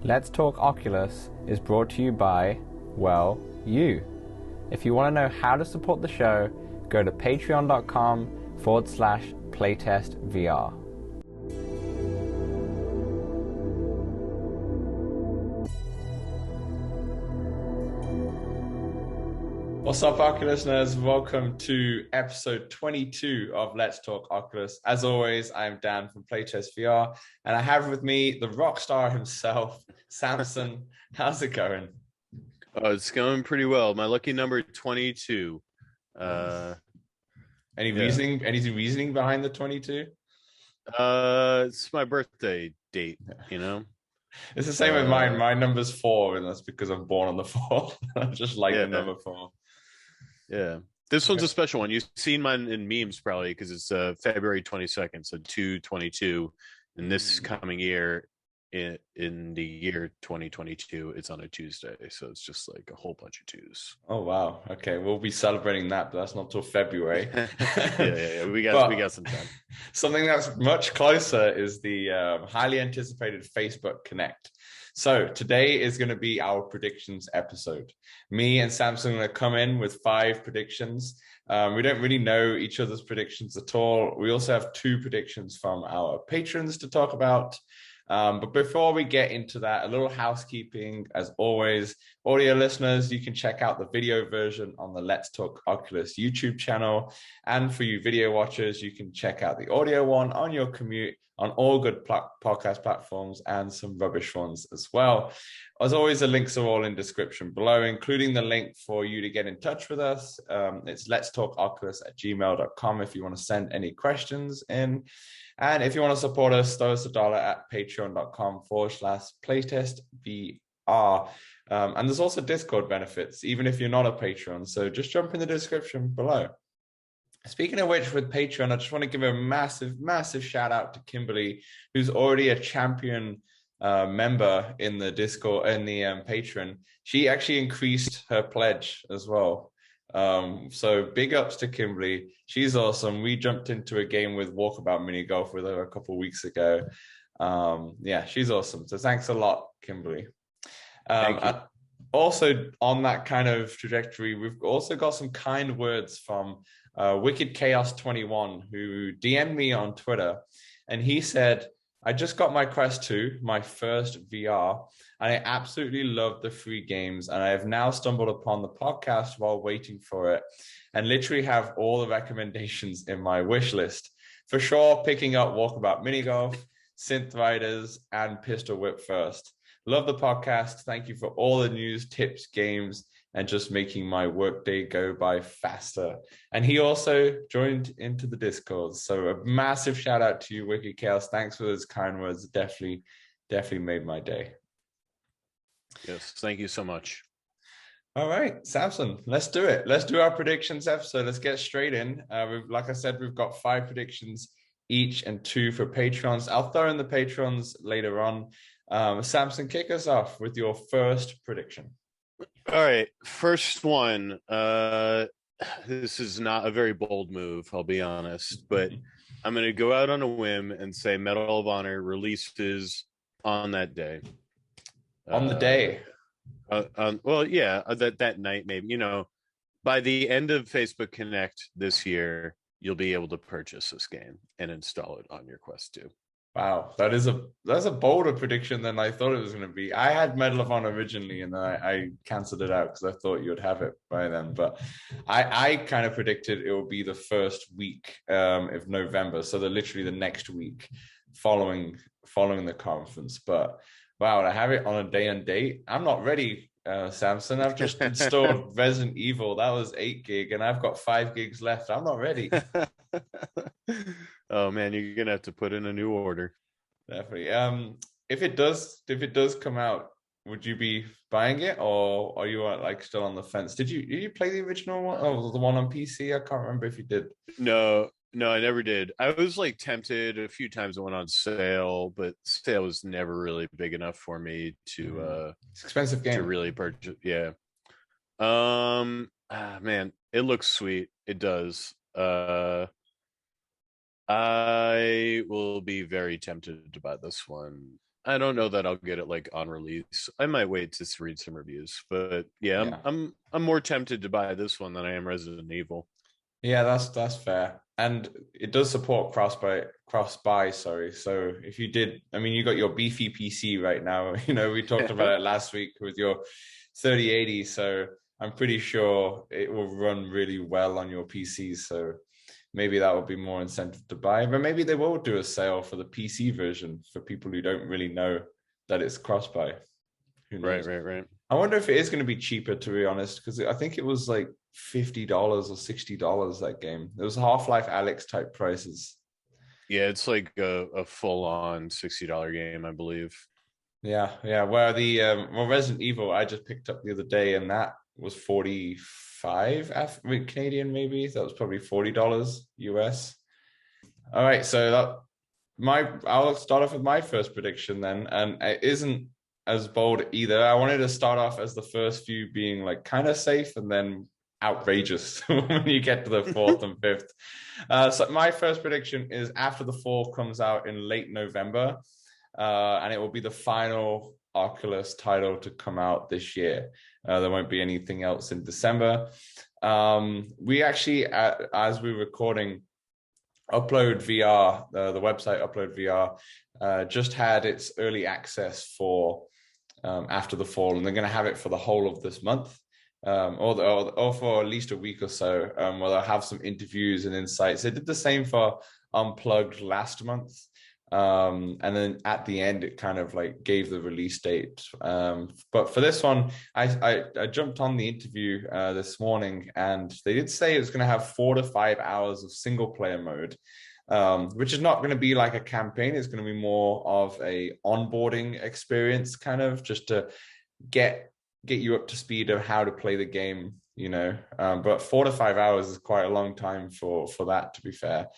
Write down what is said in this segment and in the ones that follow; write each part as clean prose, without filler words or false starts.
Let's Talk Oculus is brought to you by, well, you. If you want to know how to support the show, go to patreon.com/playtestvr. What's up, Oculus nerds? Welcome to episode 22 of Let's Talk Oculus. As always, I'm Dan from Playtest VR, and I have with me the rock star himself, Samson. How's it going? Oh, it's going pretty well. My lucky number 22. Any reasoning behind the 22? It's my birthday date, you know. It's the same with mine. My number's 4, and that's because I'm born on the 4th. I just like the number 4. Yeah. This one's a special one. You've seen mine in memes probably because it's February 22nd, so 2/22. And this coming year, in the year 2022, it's on a Tuesday, so it's just like a whole bunch of twos. Oh wow! Okay, we'll be celebrating that, but that's not till February. yeah. We got some time. Something that's much closer is the highly anticipated Facebook Connect. So today is going to be our predictions episode. Me and Samson are going to come in with 5 predictions. We don't really know each other's predictions at all. We also have 2 predictions from our patrons to talk about. But before we get into that, a little housekeeping. As always, audio listeners, you can check out the video version on the Let's Talk Oculus YouTube channel. And for you video watchers, you can check out the audio one on your commute on all good podcast platforms and some rubbish ones as well. As always, the links are all in description below, including the link for you to get in touch with us. It's letstalkoculus@gmail.com if you want to send any questions in. And if you want to support us, throw us $1 at patreon.com/playtestvr. And there's also Discord benefits, even if you're not a Patreon. So just jump in the description below. Speaking of which, with Patreon, I just want to give a massive shout out to Kimberly, who's already a champion member in the Discord, in the Patreon. She actually increased her pledge as well. So big ups to Kimberly. She's awesome. We jumped into a game with Walkabout Mini Golf with her a couple of weeks ago. Yeah, she's awesome. So thanks a lot, Kimberly. Thank you. Also on that kind of trajectory, we've also got some kind words from Wicked Chaos 21, who DM'd me on Twitter, and he said, I just got my Quest 2, my first VR, and I absolutely love the free games, and I have now stumbled upon the podcast while waiting for it, and literally have all the recommendations in my wish list. For sure, picking up Walkabout Mini Golf, Synth Riders, and Pistol Whip first. Love the podcast. Thank you for all the news, tips, games, and just making my workday go by faster. And he also joined into the Discord. So a massive shout out to you, Wicked Chaos. Thanks for those kind words. Definitely made my day. Yes, thank you so much. All right, Samson, let's do it. Let's do our predictions episode. Let's get straight in. Like I said, we've got 5 predictions each and 2 for Patrons. I'll throw in the Patrons later on. Samson, kick us off with your first prediction. All right, first one. This is not a very bold move, I'll be honest, but I'm going to go out on a whim and say Medal of Honor releases on that day. On the day? Well, yeah, that night maybe. You know, by the end of Facebook Connect this year, you'll be able to purchase this game and install it on your Quest 2. Wow, that's a bolder prediction than I thought it was going to be. I had Medal of Honor originally, and then I canceled it out because I thought you'd have it by then. But I kind of predicted it would be the first week of November, so literally the next week following the conference. But wow, to have it on a day and date, I'm not ready, Samson. I've just installed Resident Evil. That was 8 gig, and I've got 5 gigs left. I'm not ready. Oh man, you're gonna have to put in a new order. Definitely. If it does come out, would you be buying it, or are you like still on the fence? Did you play the original one? Oh, the one on PC? I can't remember if you did. No, I never did. I was like tempted a few times. It went on sale, but sale was never really big enough for me to. It's an expensive game to really purchase. Yeah. Man, it looks sweet. It does. I will be very tempted to buy this one. I don't know that I'll get it like on release. I might wait to read some reviews, but yeah, Yeah. I'm more tempted to buy this one than I am Resident Evil. Yeah, that's fair. And it does support cross buy, sorry. So if you did, I mean, you got your beefy PC right now. We talked about it last week with your 3080, so I'm pretty sure it will run really well on your PC. So maybe that would be more incentive to buy. But maybe they will do a sale for the PC version for people who don't really know that it's cross-buy. Who Right, knows? right, right. I wonder if it is going to be cheaper, to be honest, because I think it was like $50 or $60 that game. It was Half-Life Alyx type prices. Yeah, it's like a full on $60 game, I believe. Yeah, yeah. Where the Resident Evil I just picked up the other day, and that was 45 Canadian, maybe. That was probably $40 US. All right, so I'll start off with my first prediction then, and it isn't as bold either. I wanted to start off as the first few being like kind of safe and then outrageous when you get to the fourth and fifth. So my first prediction is After the Fall comes out in late November, and it will be the final Oculus title to come out this year. There won't be anything else in December. We actually, as we're recording, Upload VR, the website Upload VR, just had its early access for After the Fall, and they're going to have it for the whole of this month, or for at least a week or so, where they'll have some interviews and insights. They did the same for Unplugged last month. And then at the end, it kind of like gave the release date. But for this one, I jumped on the interview this morning, and they did say it was going to have 4 to 5 hours of single player mode, which is not going to be like a campaign. It's going to be more of a onboarding experience, kind of just to get you up to speed of how to play the game. But 4 to 5 hours is quite a long time for that, to be fair.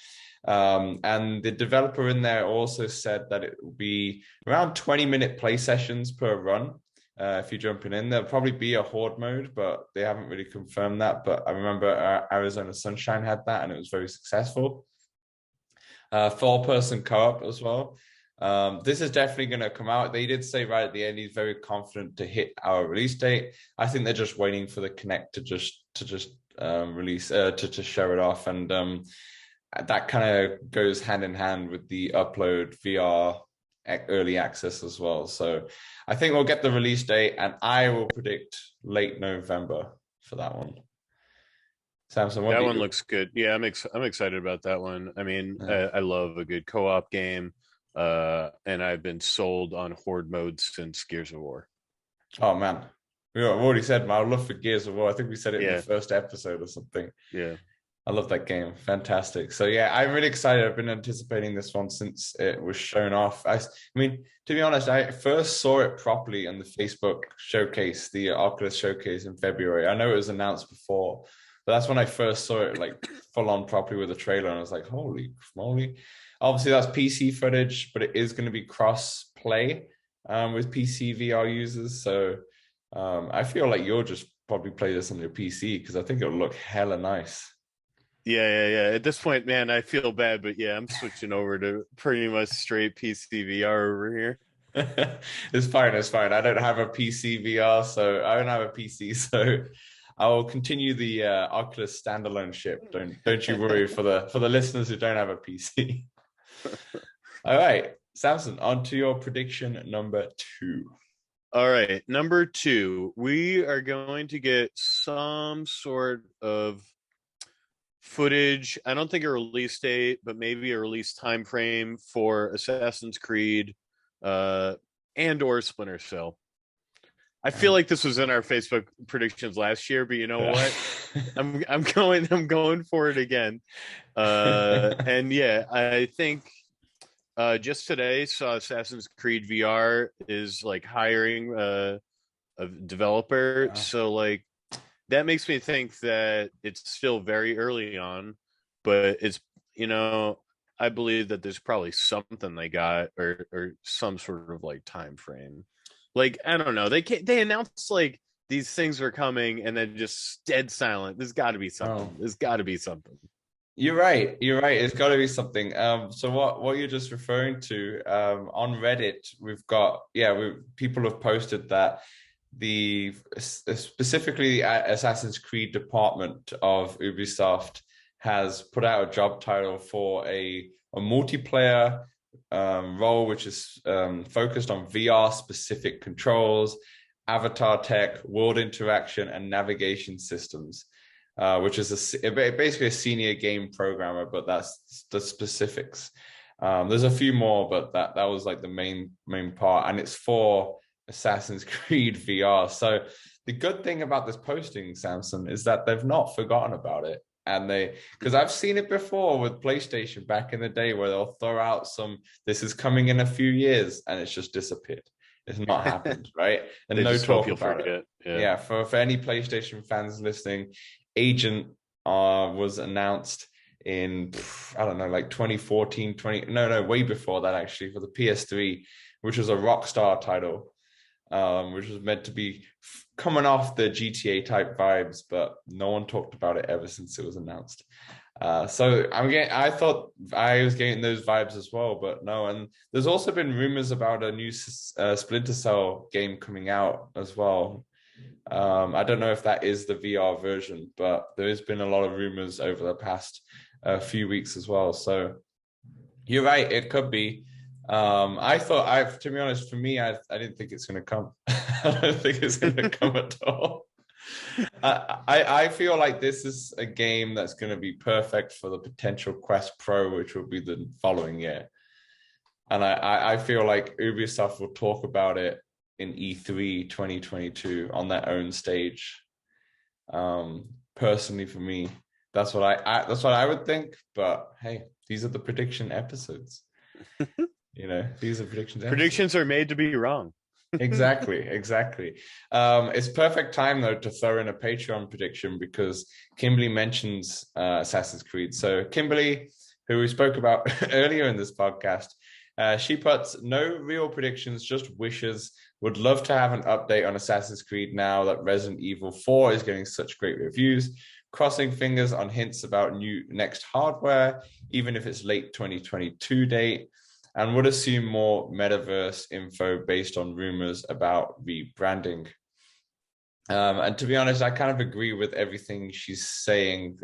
And the developer in there also said that it will be around 20-minute play sessions per run. If you're jumping in, there'll probably be a horde mode, but they haven't really confirmed that. But I remember Arizona Sunshine had that, and it was very successful. 4-person co-op as well. This is definitely going to come out. They did say right at the end he's very confident to hit our release date. I think they're just waiting for the Connect to just release to show it off, and that kind of goes hand in hand with the Upload VR early access as well. So I think we'll get the release date, and I will predict late November for that one. Samson, That one looks good. Yeah, I'm excited about that one. I mean, Yeah. I love a good co-op game, and I've been sold on horde mode since Gears of War. Oh man, I've already said my love for Gears of War. I think we said it in Yeah, the first episode or something. yeah. I love that game. Fantastic. So yeah, I'm really excited. I've been anticipating this one since it was shown off. I mean, to be honest, I first saw it properly in the Facebook showcase, the Oculus showcase in February. I know it was announced before, but that's when I first saw it like full on properly with a trailer, and I was like, holy moly. Obviously, that's PC footage, but it is going to be cross play with PC VR users. So I feel like you'll just probably play this on your PC because I think it'll look hella nice. Yeah. At this point, man, I feel bad, but yeah, I'm switching over to pretty much straight PC VR over here. It's fine. It's fine. I don't have a PC VR, so I don't have a PC, so I will continue the Oculus standalone ship. Don't you worry for the listeners who don't have a PC. All right, Samson, on to your prediction number 2. All right, number 2, we are going to get some sort of footage. I don't think a release date, but maybe a release time frame for Assassin's Creed and or Splinter Cell. I feel like this was in our Facebook predictions last year, but you know what? I'm going for it again. And yeah, I think just today saw Assassin's Creed VR is like hiring a developer. Wow. So like that makes me think that it's still very early on, but it's, I believe that there's probably something they got or some sort of like time frame. Like, I don't know. They announced like these things were coming and then just dead silent. There's got to be something. Oh. There's got to be something. You're right. You're right. It's got to be something. So what you're just referring to on Reddit, we've got people have posted that the specifically Assassin's Creed department of Ubisoft has put out a job title for a multiplayer role, which is focused on VR specific controls, avatar tech, world interaction, and navigation systems. Which is basically a senior game programmer, but that's the specifics. There's a few more, but that was like the main part, and it's for Assassin's Creed VR. So the good thing about this posting, Samson, is that they've not forgotten about it. And because I've seen it before with PlayStation back in the day where they'll throw out this is coming in a few years, and it's just disappeared. It's not happened, right? And They no just talk hope you'll about forget. it. Yeah. For any PlayStation fans listening, Agent was announced in I don't know, like 2014, way before that actually, for the PS3, which was a Rockstar title, which was meant to be coming off the GTA type vibes, but no one talked about it ever since it was announced. So I thought I was getting those vibes as well, but no. And there's also been rumors about a new Splinter Cell game coming out as well. I don't know if that is the VR version, but there has been a lot of rumors over the past few weeks as well. So you're right, it could be. To be honest, for me, I didn't think it's going to come. I don't think it's going to come at all. I feel like this is a game that's going to be perfect for the potential Quest Pro, which will be the following year. And I feel like Ubisoft will talk about it in E3 2022 on their own stage. Personally, for me, that's what I would think. But hey, these are the prediction episodes. These are predictions. Predictions are made to be wrong. Exactly. It's perfect time though to throw in a Patreon prediction because Kimberly mentions Assassin's Creed. So Kimberly, who we spoke about earlier in this podcast, she puts no real predictions, just wishes. Would love to have an update on Assassin's Creed now that Resident Evil 4 is getting such great reviews. Crossing fingers on hints about next hardware, even if it's late 2022 date. And would assume more metaverse info based on rumors about rebranding. And to be honest, I kind of agree with everything she's saying.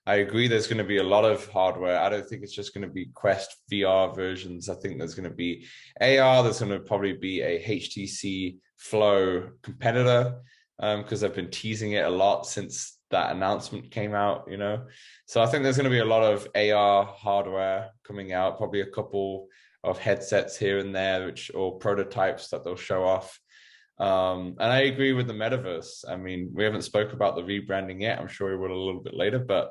I agree there's going to be a lot of hardware. I don't think it's just going to be Quest VR versions. I think there's going to be AR. There's going to probably be a HTC Flow competitor because I've been teasing it a lot since that announcement came out, So I think there's going to be a lot of AR hardware coming out, probably a couple of headsets here and there, or prototypes that they'll show off. And I agree with the metaverse. I mean, we haven't spoke about the rebranding yet. I'm sure we will a little bit later, but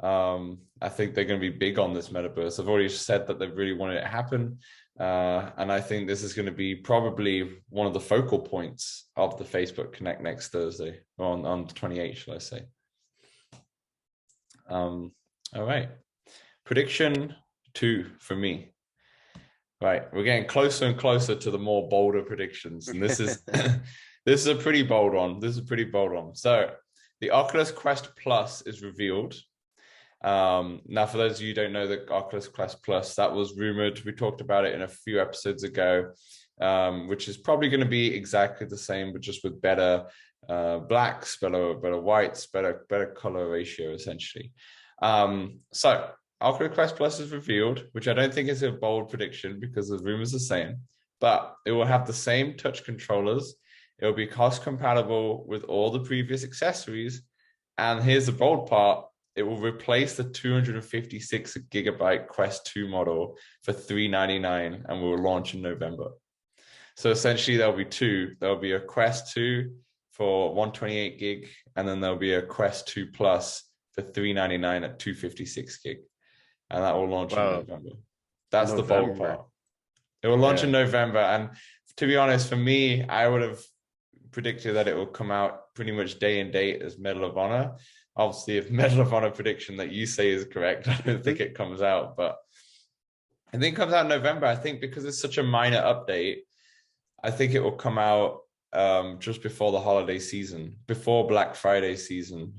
I think they're going to be big on this metaverse. I've already said that they really wanted it to happen. And I think this is going to be probably one of the focal points of the Facebook Connect next Thursday, on the 28th, shall I say. All right. Prediction 2 for me. Right, we're getting closer and closer to the more bolder predictions, and this is this is a pretty bold one. So the Oculus Quest Plus is revealed. Now, for those of you who don't know, the Oculus Quest Plus, that was rumored. We talked about it in a few episodes ago, which is probably going to be exactly the same, but just with better blacks, better whites, better color ratio, essentially. So Oculus Quest Plus is revealed, which I don't think is a bold prediction because the rumors are the same, but it will have the same touch controllers. It will be cost compatible with all the previous accessories. And here's the bold part. It will replace the 256 gigabyte Quest 2 model for $399 and will launch in November. So essentially there'll be two. There'll be a Quest 2 for 128 gig, and then there'll be a Quest 2 Plus for $399 at 256 gig. And that will launch in November. That's the bold part. It will launch in November. And to be honest, for me, I would have predicted that it will come out pretty much day and date as Medal of Honor. Obviously, if Medal of Honor prediction that you say is correct, I don't think it comes out. But I think it comes out in November. I think because it's such a minor update, I think it will come out just before the holiday season, before Black Friday season,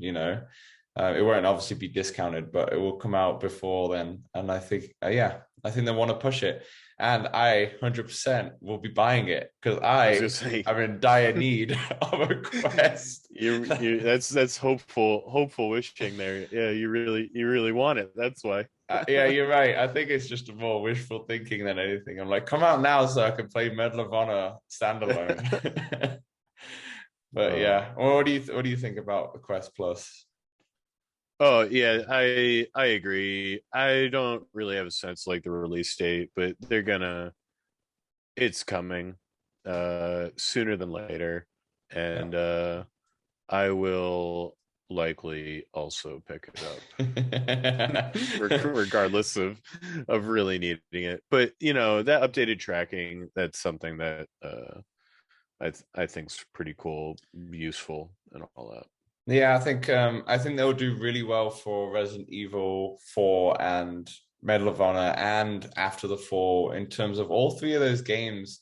It won't obviously be discounted, but it will come out before then. And I think, yeah, I think they want to push it. And I 100% will be buying it because I was gonna I say am in dire need of a Quest. that's hopeful wishing there. Yeah, you really want it. That's why. Yeah, you're right. I think it's just more wishful thinking than anything. I'm like, come out now so I can play Medal of Honor standalone. But Uh, yeah, well, what do you think about the Quest Plus? oh yeah, I agree. I don't really have a sense like the release date, but it's coming sooner than later. Yeah. And I will likely also pick it up regardless of really needing it. But you know, that updated tracking, that's something that I think's pretty cool, useful, and all that. Yeah, I think they'll do really well for Resident Evil 4 and Medal of Honor and After the Fall in terms of all three of those games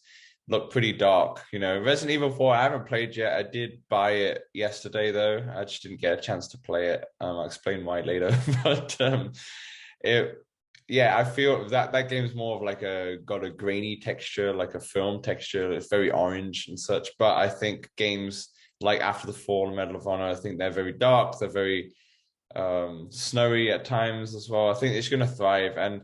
look pretty dark. You know, Resident Evil 4 I haven't played yet. I did buy it yesterday though. I just didn't get a chance to play it. I'll explain why later. But it yeah, I feel that that game's more of like got a grainy texture, like a film texture. It's very orange and such. But I think games like After the Fall and Medal of Honor, I think they're very dark. They're very snowy at times as well. I think it's going to thrive. And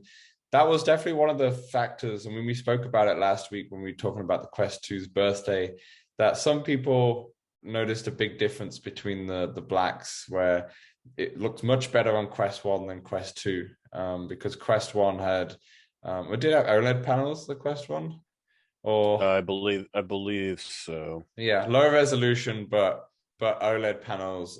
that was definitely one of the factors. And when we spoke about it last week, when we were talking about the Quest 2's birthday, that some people noticed a big difference between the blacks, where it looked much better on Quest 1 than Quest 2, because Quest 1 had, it did have OLED panels, the Quest 1, or I believe so. yeah, low resolution, but OLED panels.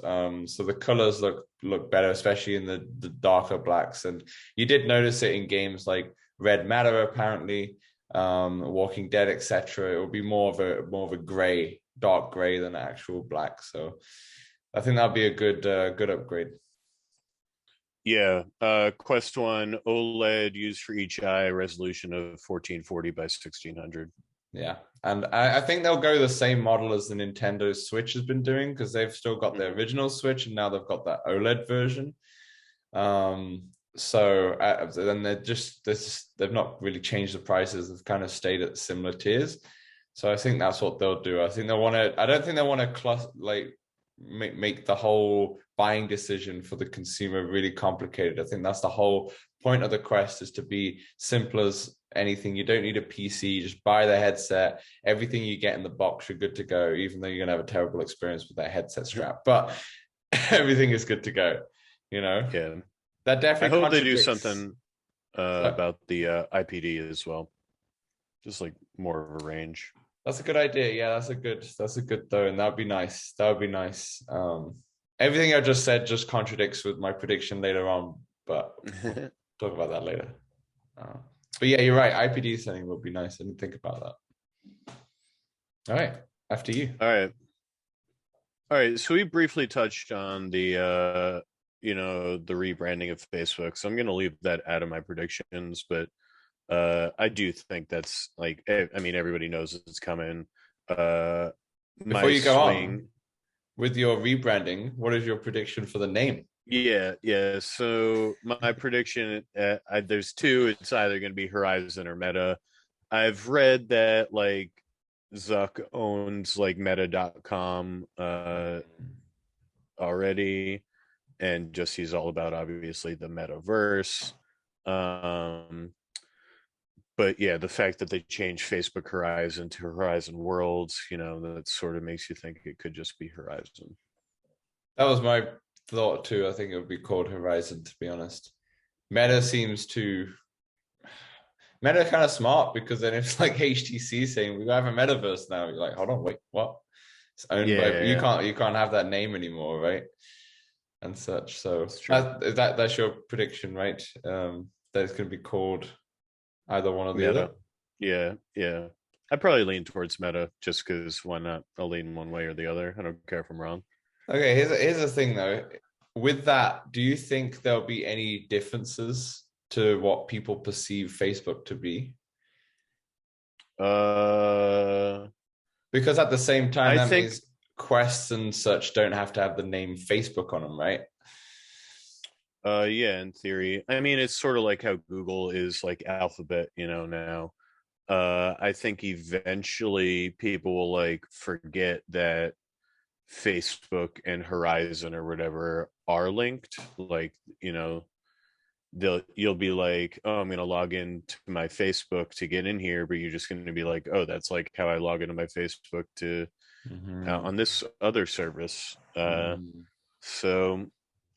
So the colors look better, especially in the darker blacks. And you did notice it in games like Red Matter, apparently, Walking Dead, etc. It will be more of a gray, dark gray than actual black. So I think that'll be a good upgrade. Yeah, Quest One OLED used for each eye, resolution of 1440 by 1600. Yeah. And I think they'll go the same model as the Nintendo Switch has been doing because they've still got the original Switch and now they've got that OLED version. So then they've not really changed the prices. They've kind of stayed at similar tiers. So I think that's what they'll do. I think they want to. I don't think they want to make the whole buying decision for the consumer really complicated. I think that's the whole point of the Quest, is to be simple as anything. You don't need a PC. You just buy the headset. Everything you get in the box, you're good to go, even though you're gonna have a terrible experience with that headset strap. But everything is good to go. You know? Yeah. That definitely I hope they do contradicts. something about the IPD as well. Just like more of a range. That's a good idea. Yeah, that's a good though, and that'd be nice. That would be nice. Everything I just said just contradicts with my prediction later on, but we'll talk about that later. But yeah, you're right. IPD setting would be nice. I didn't think about that. All right, after you. All right. So we briefly touched on the the rebranding of Facebook. So I'm going to leave that out of my predictions, but I do think that's like, I mean, everybody knows it's coming. Before you go on with your rebranding, what is your prediction for the name? Yeah. So my prediction, there's two. It's either going to be Horizon or Meta. I've read that like Zuck owns like Meta.com already, and just he's all about obviously the metaverse. But yeah, the fact that they changed Facebook Horizon to Horizon Worlds, that sort of makes you think it could just be Horizon. That was my thought too. I think it would be called Horizon, to be honest. Meta seems to Meta kind of smart, because then it's like HTC saying we have a metaverse now. You're like, hold on, wait, what? It's owned by you can't have that name anymore, right? And such. So that's your prediction, right? That it's going to be called either one or the Meta. other. Yeah. I'd probably lean towards Meta, just because why not? I'll lean one way or the other. I don't care if I'm wrong. Okay, here's the thing though. With that, do you think there'll be any differences to what people perceive Facebook to be? Because at the same time, that means quests and such don't have to have the name Facebook on them, right? Yeah, in theory. I mean, it's sort of like how Google is like Alphabet, now. I think eventually people will like forget that Facebook and Horizon or whatever are linked. Like, you'll be like, oh, I'm gonna log in to my Facebook to get in here, but you're just gonna be like, oh, that's like how I log into my Facebook to Hmm. on this other service. Hmm. So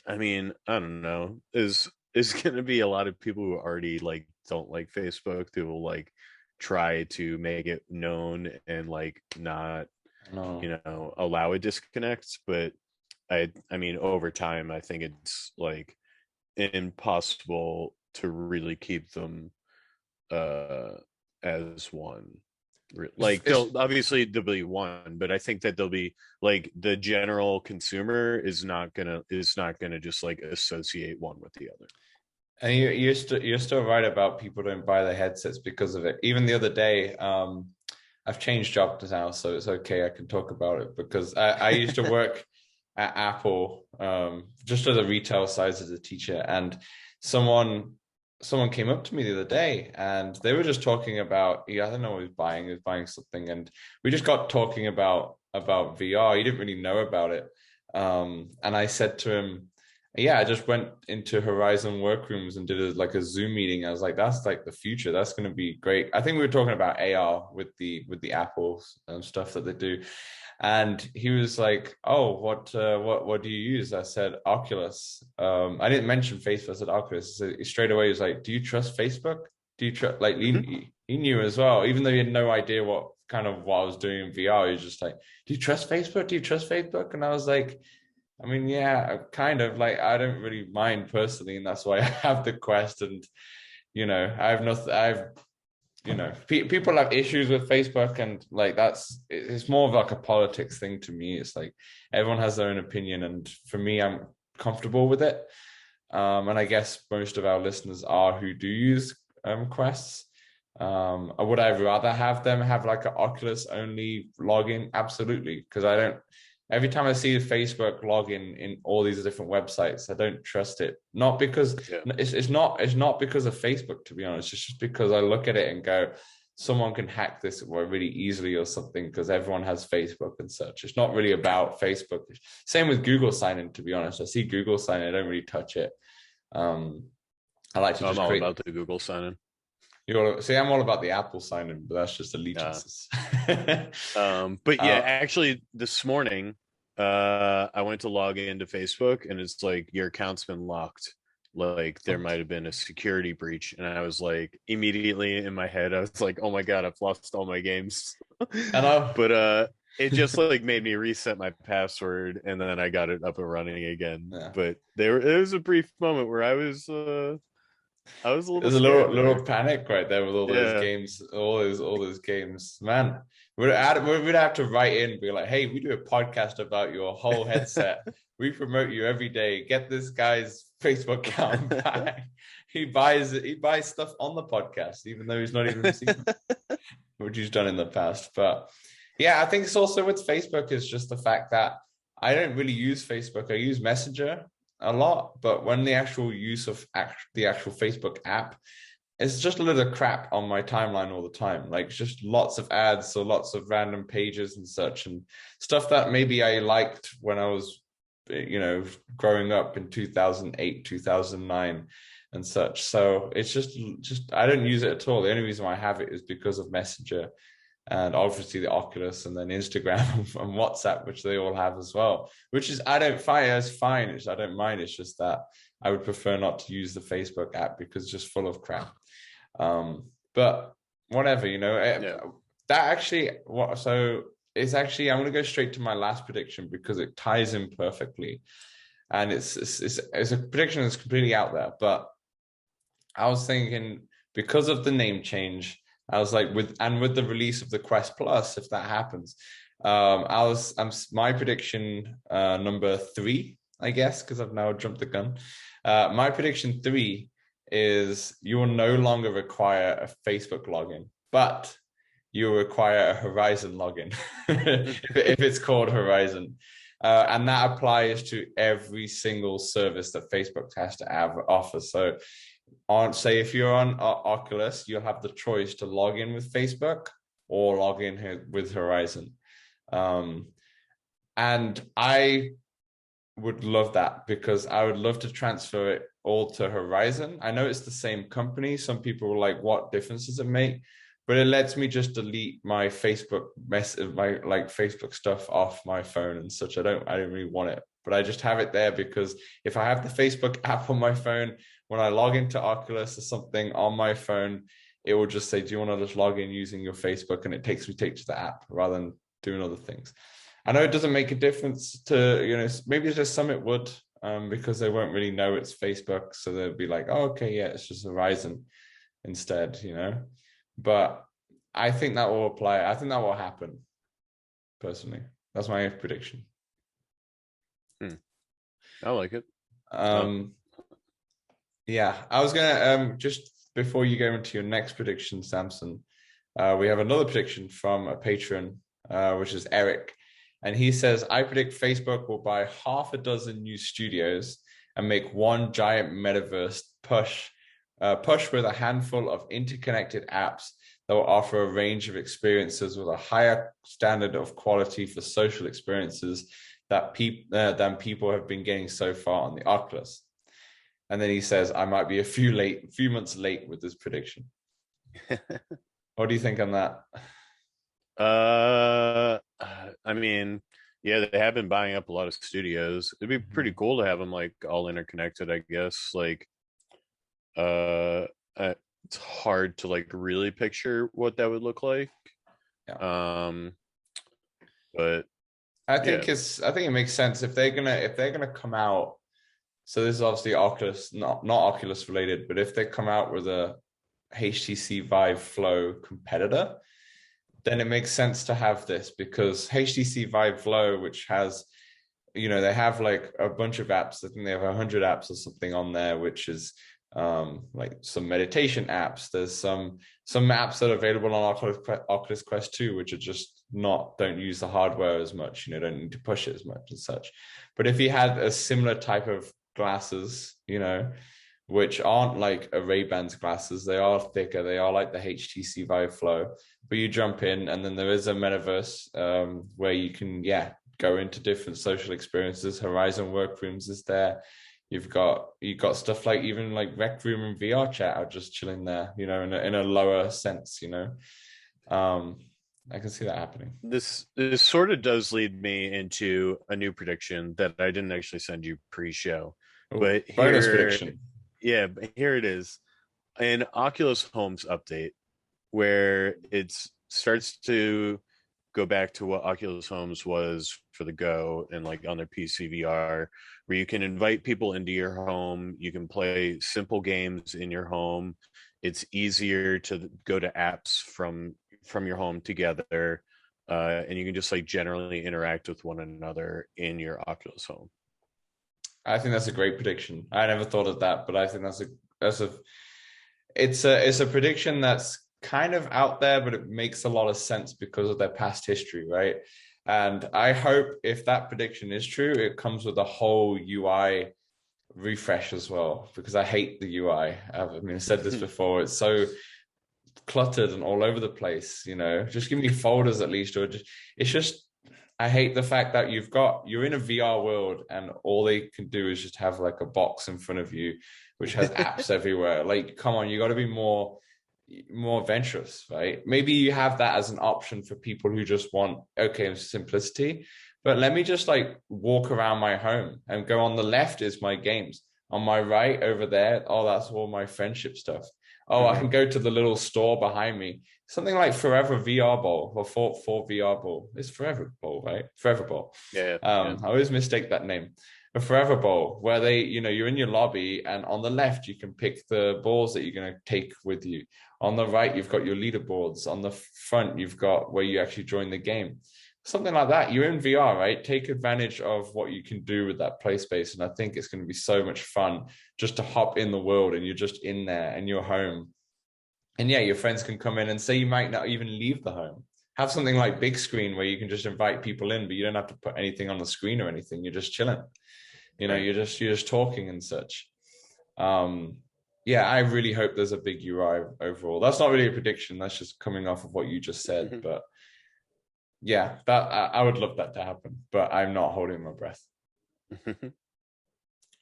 I mean, I don't know. Is going to be a lot of people who already like don't like Facebook who will like try to make it known and like not, No. allow a disconnect. But I mean, over time, I think it's like impossible to really keep them uh as one. Like It's there'll be one, but I think that there'll be like the general consumer is not gonna just like associate one with the other. And you're still right about people don't buy the headsets because of it. Even the other day, I've changed jobs now, so it's okay. I can talk about it because I used to work at Apple, just as a retail side as a teacher, and someone someone came up to me the other day and they were just talking about, yeah, I don't know what he was buying something, and we just got talking about VR. He didn't really know about it. And I said to him, yeah, I just went into Horizon workrooms and did like a Zoom meeting. I was like, that's like the future. That's going to be great. I think we were talking about AR with the Apples and stuff that they do. And he was like, "Oh, what do you use?" I said, "Oculus." I didn't mention Facebook. I said Oculus. So straight away, he was like, "Do you trust Facebook? Do you trust?" Like Mhm. he knew as well, even though he had no idea what I was doing in VR. He was just like, "Do you trust Facebook? Do you trust Facebook?" And I was like, I mean, yeah, kind of like I don't really mind personally, and that's why I have the Quest. And I have nothing. People have issues with Facebook, and like it's more of like a politics thing to me. It's like everyone has their own opinion, and for me, I'm comfortable with it. And I guess most of our listeners are who do use Quests. Would I rather have them have like an Oculus only login? Absolutely, because I don't. Every time I see a Facebook login in all these different websites, I don't trust it. Not because Yeah. it's not because of Facebook, to be honest. It's just because I look at it and go, someone can hack this really easily or something because everyone has Facebook and such. It's not really about Facebook. Same with Google sign in, to be honest. I see Google sign in, I don't really touch it. Um, I like to I'm just all create. about the Google sign See, I'm all about the Apple sign in, but that's just in. allegiances. But yeah, uh, actually, this morning, I went to log into Facebook, and it's like your account's been locked. Like there might have been a security breach, and I was like, immediately in my head, I was like, "Oh my god, I've lost all my games." and I, But it just like made me reset my password, and then I got it up and running again. yeah. But there was a brief moment where I was a little There's a scared little there. panic right there with all those Yeah. games, all those games. Man, we'd have to write in and be like, "Hey, we do a podcast about your whole headset. We promote you every day. Get this guy's Facebook account back. He buys stuff on the podcast, even though he's not even seen it, which he's done in the past. But yeah, I think it's also with Facebook is just the fact that I don't really use Facebook. I use Messenger a lot, but when the actual use of the actual Facebook app, it's just a little crap on my timeline all the time. Like just lots of ads or lots of random pages and such, and stuff that maybe I liked when I was, growing up in 2008, 2009 and such. So it's just I don't use it at all. The only reason why I have it is because of Messenger and obviously the Oculus and then Instagram and WhatsApp, which they all have as well. Which is I don't find as fine. I don't mind. It's just that I would prefer not to use the Facebook app because it's just full of crap. But whatever, Yeah. that actually what so it's actually I'm going to go straight to my last prediction because it ties in perfectly, and it's a prediction that's completely out there, but I was thinking because of the name change, I was like with the release of the Quest Plus, if that happens, I'm my prediction number three, I guess, because I've now jumped the gun. My prediction three is you will no longer require a Facebook login, but you will require a Horizon login if it's called Horizon. And that applies to every single service that Facebook has to offer. So say if you're on Oculus, you'll have the choice to log in with Facebook or log in with Horizon. And I would love that because I would love to transfer it all to Horizon. I know it's the same company. Some people were like, what difference does it make? But it lets me just delete my Facebook Facebook stuff off my phone and such. I don't really want it, but I just have it there because if I have the Facebook app on my phone, when I log into Oculus or something on my phone, it will just say, do you want to just log in using your Facebook? And it takes me to the app rather than doing other things. I know it doesn't make a difference to, maybe just some it would, because they won't really know it's Facebook. So they'll be like, oh, okay, yeah, it's just Horizon instead, But I think that will apply. I think that will happen, personally. That's my prediction. I like it. Yeah, I was gonna just before you go into your next prediction, Samson, we have another prediction from a patron, which is Eric, and he says, I predict Facebook will buy half a dozen new studios and make one giant metaverse push with a handful of interconnected apps that will offer a range of experiences with a higher standard of quality for social experiences than people have been getting so far on the Oculus. And then he says, I might be a few months late with this prediction. What do you think on that? I mean, yeah, they have been buying up a lot of studios. It'd be pretty cool to have them like all interconnected, I guess. Like, it's hard to like really picture what that would look like. Yeah. But I think it makes sense if they're gonna come out. So this is obviously Oculus, not Oculus related, but if they come out with a HTC Vive Flow competitor, then it makes sense to have this because HTC Vive Flow, which has, they have like a bunch of apps. I think they have 100 apps or something on there, which is like some meditation apps. There's some apps that are available on Oculus Quest 2, which are just don't use the hardware as much, don't need to push it as much and such. But if you had a similar type of glasses, which aren't like a Ray-Ban's glasses, they are thicker, they are like the HTC Vive Flow, but you jump in and then there is a metaverse where you can go into different social experiences. Horizon Workrooms is there. You've got stuff like even like Rec Room and VR chat are just chilling there, in a lower sense, I can see that happening. This sort of does lead me into a new prediction that I didn't actually send you pre-show. But bonus prediction. Yeah, but here it is. An Oculus Homes update where it starts to go back to what Oculus Homes was for the Go and like on their PC VR, where you can invite people into your home, you can play simple games in your home. It's easier to go to apps from your home together, and you can just like generally interact with one another in your Oculus Home. I think that's a great prediction. I never thought of that, but I think it's a prediction that's kind of out there, but it makes a lot of sense because of their past history, right? And I hope if that prediction is true, it comes with a whole UI refresh as well, because I hate the UI. I said this before, it's so cluttered and all over the place, just give me folders at least, or I hate the fact that you're in a VR world and all they can do is just have like a box in front of you, which has apps everywhere. Like, come on, you got to be more adventurous, right? Maybe you have that as an option for people who just want, simplicity, but let me just like walk around my home and go on the left is my games. On my right over there, that's all my friendship stuff. I can go to the little store behind me. Something like Forever VR Bowl or for VR Bowl. It's Forever Bowl, right? Forever Bowl. Yeah. I always mistake that name. A Forever Bowl, where they, you're in your lobby and on the left, you can pick the balls that you're going to take with you. On the right, you've got your leaderboards. On the front, you've got where you actually join the game. Something like that. You're in VR, right? Take advantage of what you can do with that play space. And I think it's going to be so much fun just to hop in the world and you're just in there and you're home. And your friends can come in and say you might not even leave the home. have something like big screen where you can just invite people in, but you don't have to put anything on the screen or anything. You're just chilling. Right. You're just talking and such. Yeah, I really hope there's a big UI overall. That's not really a prediction. That's just coming off of what you just said. Mhm. But yeah, that I would love that to happen. But I'm not holding my breath.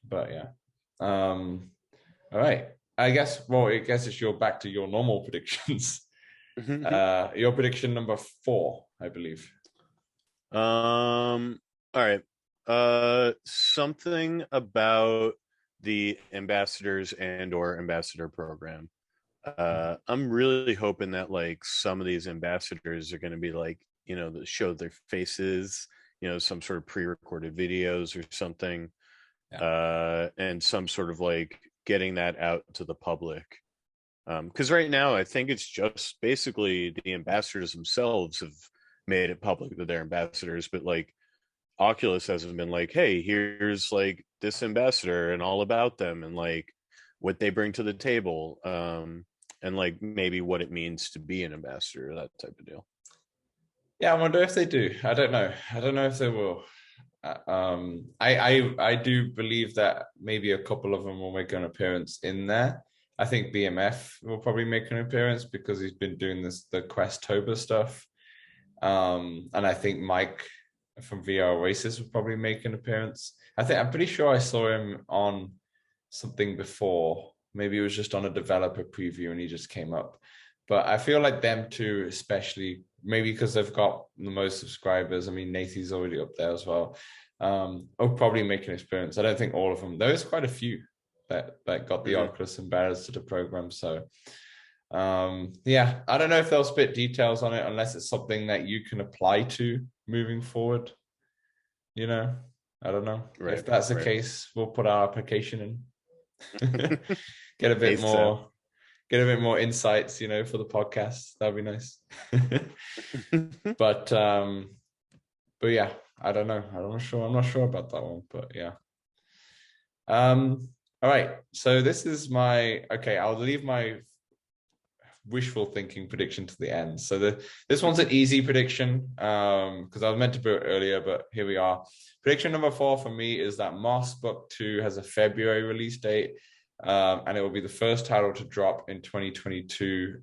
But yeah. All right. I guess. Well, I guess it's back to your normal predictions. Your prediction number 4, I believe. All right. Something about the ambassadors and or ambassador program. I'm really hoping that like some of these ambassadors are going to be like, that show their faces, some sort of pre-recorded videos or something, and some sort of like getting that out to the public. Because right now, I think it's just basically the ambassadors themselves have made it public that they're ambassadors, but like Oculus hasn't been like, hey, here's like this ambassador and all about them and like what they bring to the table, and like maybe what it means to be an ambassador, that type of deal. Yeah, I wonder if they do. I don't know. I don't know if they will. I do believe that maybe a couple of them will make an appearance in there. I think BMF will probably make an appearance because he's been doing the Questober stuff. And I think Mike from VR Oasis will probably make an appearance. I'm pretty sure I saw him on something before. Maybe it was just on a developer preview and he just came up. But I feel like them two, especially, maybe because they've got the most subscribers. I mean, Nathan's already up there as well. Will probably make an experience. I don't think all of them. There's quite a few that got the Oculus embarrassed to the program. So yeah, I don't know if they'll spit details on it unless it's something that you can apply to moving forward. I don't know. Right, if that's the right. case, we'll put our application in. Get a bit ASAP. more insights, for the podcast. That'd be nice. But yeah, I don't know. I'm not sure about that one, but yeah. All right. So this is I'll leave my wishful thinking prediction to the end. So this one's an easy prediction, because I was meant to do it earlier, but here we are. Prediction number 4 for me is that Moss Book 2 has a February release date. And it will be the first title to drop in 2022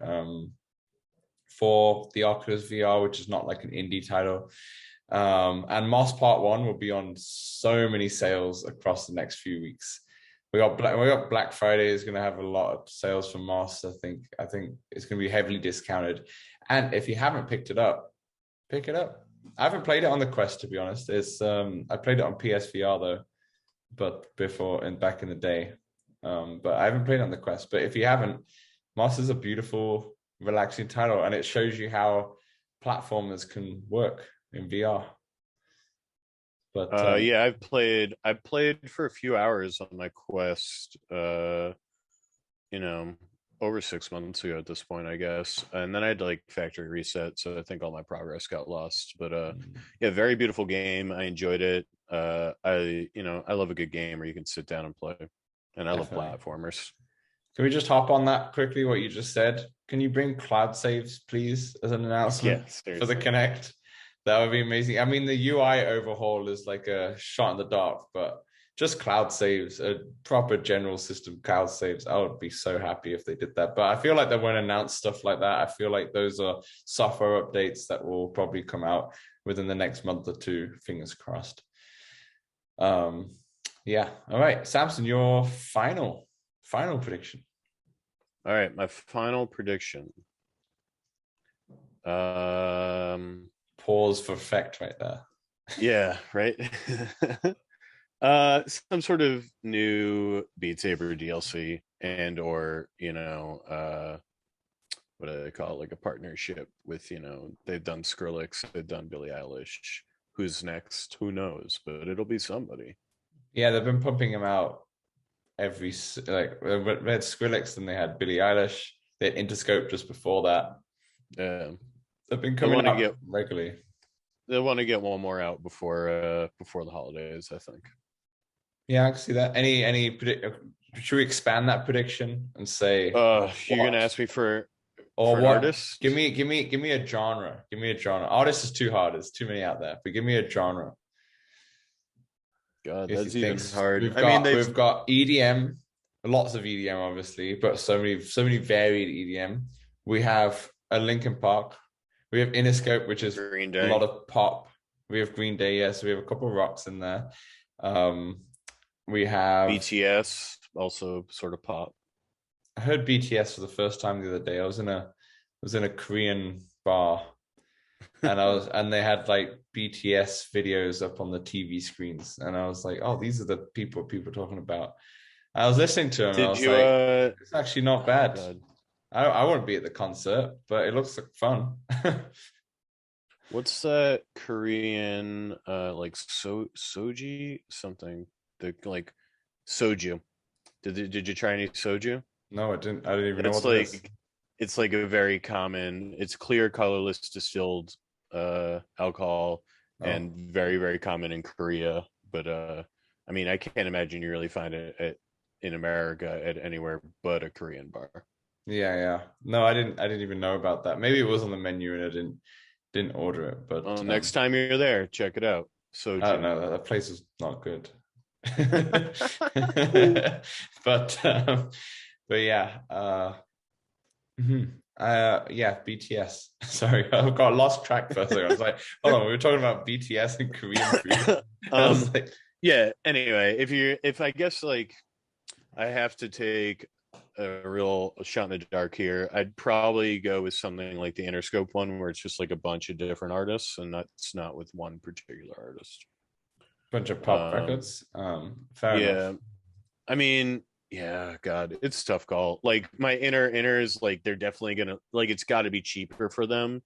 for the Oculus VR, which is not like an indie title. And Moss Part 1 will be on so many sales across the next few weeks. We got Black Friday is going to have a lot of sales for Moss. I think it's going to be heavily discounted. And if you haven't picked it up, pick it up. I haven't played it on the Quest, to be honest. I played it on PSVR though, but before and back in the day. But I haven't played on the Quest. But if you haven't, Moss is a beautiful, relaxing title, and it shows you how platformers can work in VR. But yeah, I've played for a few hours on my Quest, over 6 months ago at this point, I guess. And then I had to like factory reset, so I think all my progress got lost. But yeah, very beautiful game. I enjoyed it. I love a good game where you can sit down and play. And I love platformers. Can we just hop on that quickly, what you just said? Can you bring cloud saves, please, as an announcement for the Kinect? That would be amazing. I mean, the UI overhaul is like a shot in the dark, but just cloud saves, a proper general system cloud saves, I would be so happy if they did that. But I feel like they won't announce stuff like that. I feel like those are software updates that will probably come out within the next month or two, fingers crossed. Yeah. All right, Samson, your final prediction. All right, my final prediction. Pause for effect right there. Yeah, right. Some sort of new Beat Saber DLC and or what do they call it, like a partnership with, they've done Skrillex, they've done Billie Eilish. Who's next? Who knows? But it'll be somebody. Yeah, they've been pumping them out every, like, they had Skrillex, and they had Billie Eilish, they had Interscope just before that. Yeah, they've been coming out regularly. They want to get one more out before the holidays, I think. Yeah, I can see that. Should we expand that prediction and say? You're gonna ask me for Or For an what? artist? Give me a genre. Give me a genre. Artist is too hard. There's too many out there. But give me a genre. God, If you that's think even hard. we've I mean, got they've we've got EDM, lots of EDM, obviously, but so many varied EDM. We have a Linkin Park. We have Interscope, which is Green a lot Day. of pop. We have Green Day, yes. We have a couple of rocks in there. Um, we have BTS, also sort of pop. I heard BTS for the first time the other day. I was in a Korean bar and they had like BTS videos up on the TV screens, and I was like, oh, these are the people talking about. I was listening to them and I Did was you like, it's actually not oh bad. God. I won't be at the concert, but it looks like fun. What's that Korean like soji something? The like soju. Did you try any soju? No, I didn't even know It's what it is. like it's like a very common, it's clear colorless distilled alcohol Oh, and very, very common in Korea. But I mean, I can't imagine you really find it in America at anywhere but a Korean bar. yeah, yeah. No, I didn't even know about that. Maybe it was on the menu and I didn't order it, but Well, next time you're there, check it out. I don't Soju. know. That place is not good. but but yeah, yeah, BTS. Sorry, I got lost track for a second. I was like, hold on, we were talking about BTS and Korean food. I um was like, yeah, anyway, if I guess like I have to take a real shot in the dark here, I'd probably go with something like the Interscope one, where it's just like a bunch of different artists, and that's not with one particular artist. bunch of pop Um, records. Fair enough. yeah, I mean, yeah, God, it's a tough call. Like my inner is like they're definitely gonna like it's got to be cheaper for them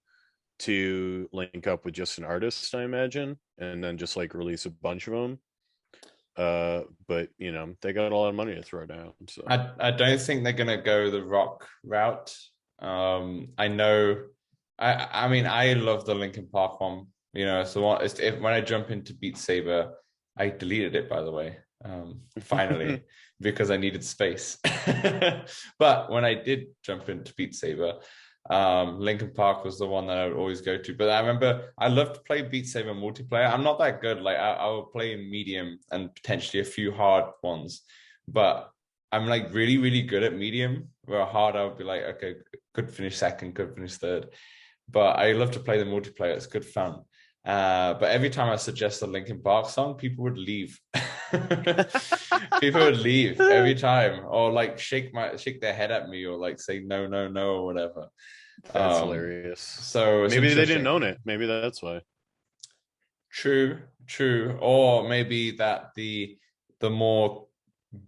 to link up with just an artist, I imagine, and then just like release a bunch of them. But you know they got a lot of money to throw down, so. I don't think they're gonna go the rock route. I know. I mean, I love the Linkin Park one. You know, so when I jump into Beat Saber, I deleted it by the way. Finally, because I needed space. But when I did jump into Beat Saber, Linkin Park was the one that I would always go to. But I remember I loved to play Beat Saber multiplayer. I'm not that good. Like I would play in medium and potentially a few hard ones, but I'm like really, really good at medium. Where hard I would be like, okay, could finish second, could finish third. But I love to play the multiplayer. It's good fun. But every time I suggest a Linkin Park song, people would leave. People would leave every time, or like shake their head at me, or like say no, no, no, or whatever. That's Um, hilarious. so it's Maybe they didn't interesting. own it. Maybe that's why. True, true. Or maybe that the more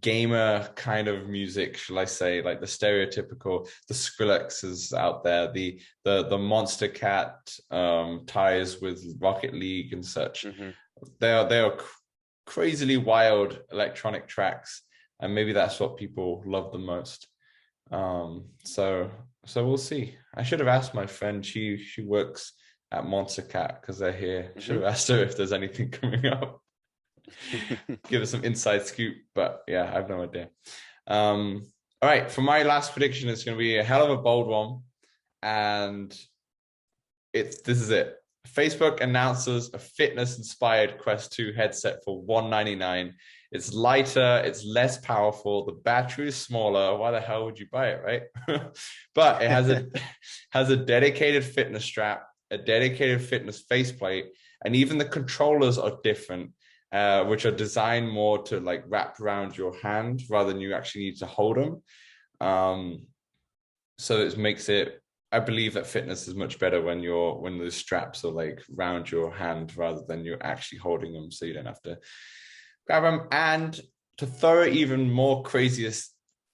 gamer kind of music, shall I say, like the stereotypical, the Skrillexes out there, the Monster Cat ties with Rocket League and such. Hmm. They are crazily wild electronic tracks, and maybe that's what people love the most. So we'll see. I should have asked my friend. She works at Monster Cat because they're here. Should Hmm. have asked her if there's anything coming up. Give us some inside scoop, but yeah, I have no idea. All right, for my last prediction, it's going to be a hell of a bold one, and this is it. Facebook announces a fitness-inspired Quest 2 headset for $199. It's lighter, it's less powerful, the battery is smaller. Why the hell would you buy it, right? But it has a dedicated fitness strap, a dedicated fitness faceplate, and even the controllers are different, which are designed more to like wrap around your hand rather than you actually need to hold them. So it makes it, I believe that fitness is much better when those straps are like round your hand rather than you're actually holding them, so you don't have to grab them. And to throw even more craziest,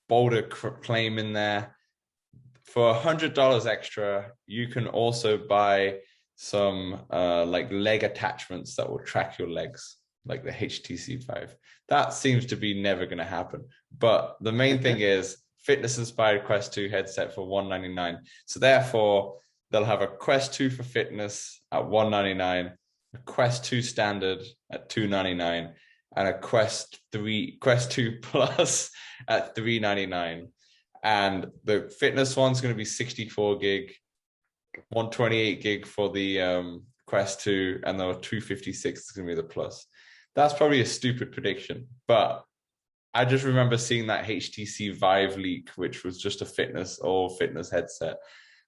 bolder claim in there, for $100 extra, you can also buy some like leg attachments that will track your legs, like the HTC 5. That seems to be never going to happen. But the main thing is fitness inspired Quest 2 headset for $199. So therefore, they'll have a Quest 2 for fitness at $199, a Quest 2 standard at $299, and a Quest 2 Plus at $399. and the fitness one's going to be 64 gig, 128 gig for the Quest 2, and the 256 is going to be the Plus. That's probably a stupid prediction, but I just remember seeing that HTC Vive leak, which was just a fitness headset.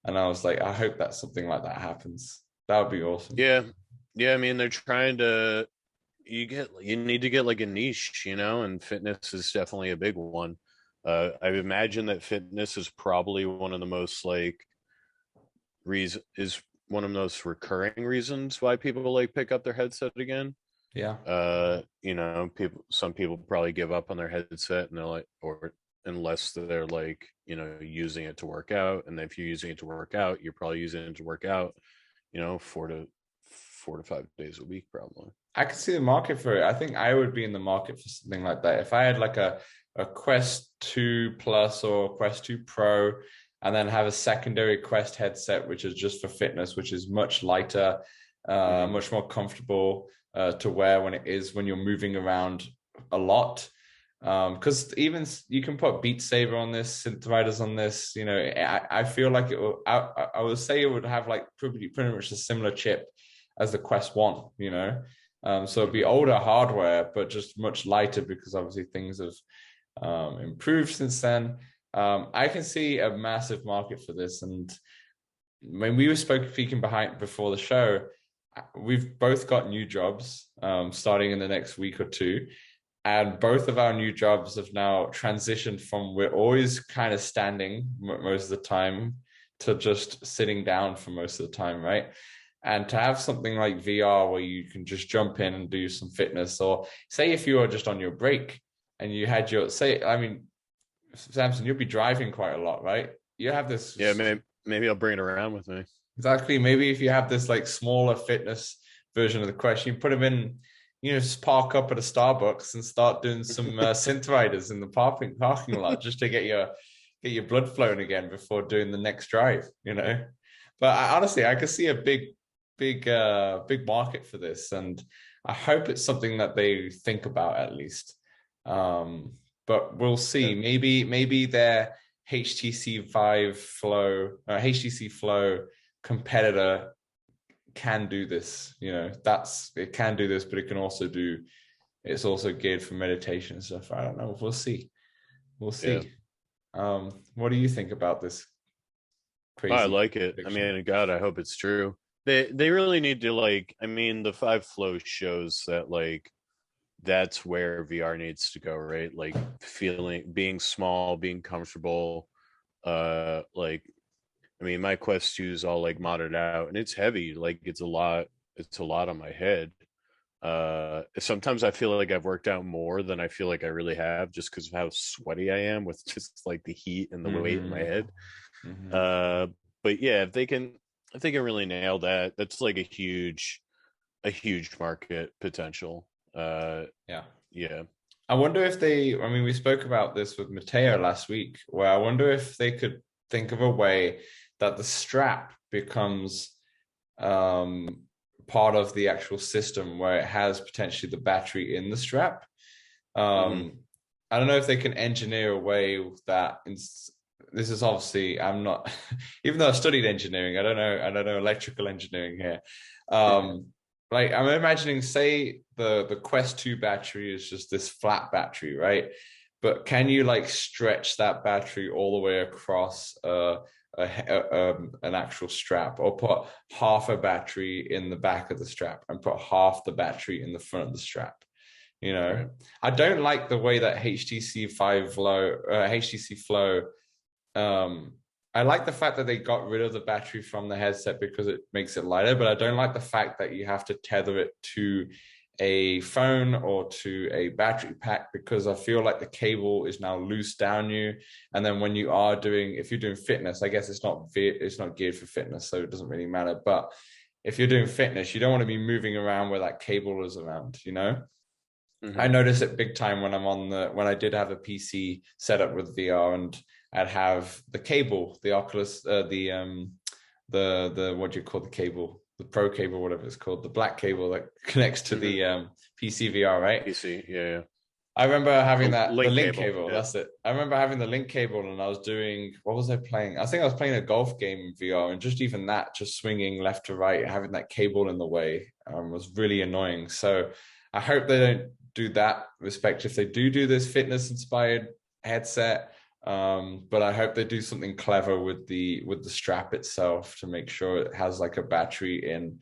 And I was like, I hope that something like that happens. That would be awesome. Yeah. Yeah. I mean, they're trying to, you need to get like a niche, and fitness is definitely a big one. I imagine that fitness is probably one of the most one of the most recurring reasons why people like pick up their headset again. Yeah. Some people probably give up on their headset and they're like, or unless they're like, using it to work out. And if you're using it to work out, you're probably using it to work out, 4 to 5 days a week, probably. I could see the market for it. I think I would be in the market for something like that. If I had like a Quest 2 Plus or Quest 2 Pro, and then have a secondary Quest headset, which is just for fitness, which is much lighter, much more comfortable to wear when you're moving around a lot. Because even you can put Beat Saber on this, synth riders on this. I feel like it will. I would say it would have like pretty much a similar chip as the Quest 1. So it'd be older hardware, but just much lighter because obviously things have improved since then. I can see a massive market for this, and when we were speaking before the show, we've both got new jobs starting in the next week or two, and both of our new jobs have now transitioned from we're always kind of standing most of the time to just sitting down for most of the time, right? And to have something like VR where you can just jump in and do some fitness, or say if you were just on your break and you had Samson, you'll be driving quite a lot, right? You have this. Yeah, maybe I'll bring it around with me. Exactly. Maybe if you have this like smaller fitness version of the Quest, you put them in, just park up at a Starbucks and start doing some synth riders in the parking lot just to get your blood flowing again before doing the next drive. But honestly, I could see a big market for this, and I hope it's something that they think about at least. But we'll see. Maybe their HTC Vive HTC Flow competitor can do this. It can do this, but it's also geared for meditation and stuff. I don't know. We'll see. Yeah. What do you think about this? Crazy I like it. prediction? I mean, God, I hope it's true. They really need to the Five Flow shows that that's where VR needs to go, right? Like being small, being comfortable. My Quest 2 is all modded out and it's heavy. It's a lot on my head. Sometimes I feel like I've worked out more than I feel like I really have, just because of how sweaty I am with just the heat and the weight in my head. Mm-hmm. But yeah, if they can really nail that, that's a huge market potential. Yeah. I wonder if we spoke about this with Matteo last week, where I wonder if they could think of a way that the strap becomes part of the actual system, where it has potentially the battery in the strap. I don't know if they can engineer a way that. This is obviously, I'm not, even though I studied engineering, I don't know electrical engineering here. I'm imagining, say the Quest 2 battery is just this flat battery, right? But can you stretch that battery all the way across an actual strap, or put half a battery in the back of the strap and put half the battery in the front of the strap? Right. I don't like the way that HTC Flow. I like the fact that they got rid of the battery from the headset because it makes it lighter, but I don't like the fact that you have to tether it to a phone or to a battery pack, because I feel like the cable is now loose down you. And then when if you're doing fitness, I guess it's not geared for fitness, so it doesn't really matter. But if you're doing fitness, you don't want to be moving around where that cable is around, Mm-hmm. I notice it big time when when I did have a PC set up with VR, and I'd have the cable, the Oculus, the what do you call the cable? The Pro cable, whatever it's called, the black cable that connects to the PC VR, right? PC, yeah. I remember having The the link link cable. cable. Yeah. That's it. I remember having the link cable, and I was doing, what was I playing? I think I was playing a golf game in VR, and just even that, just swinging left to right, having that cable in the way, was really annoying. So I hope they don't do that. Respect if they do this fitness inspired headset, but I hope they do something clever with the strap itself to make sure it has like a battery in.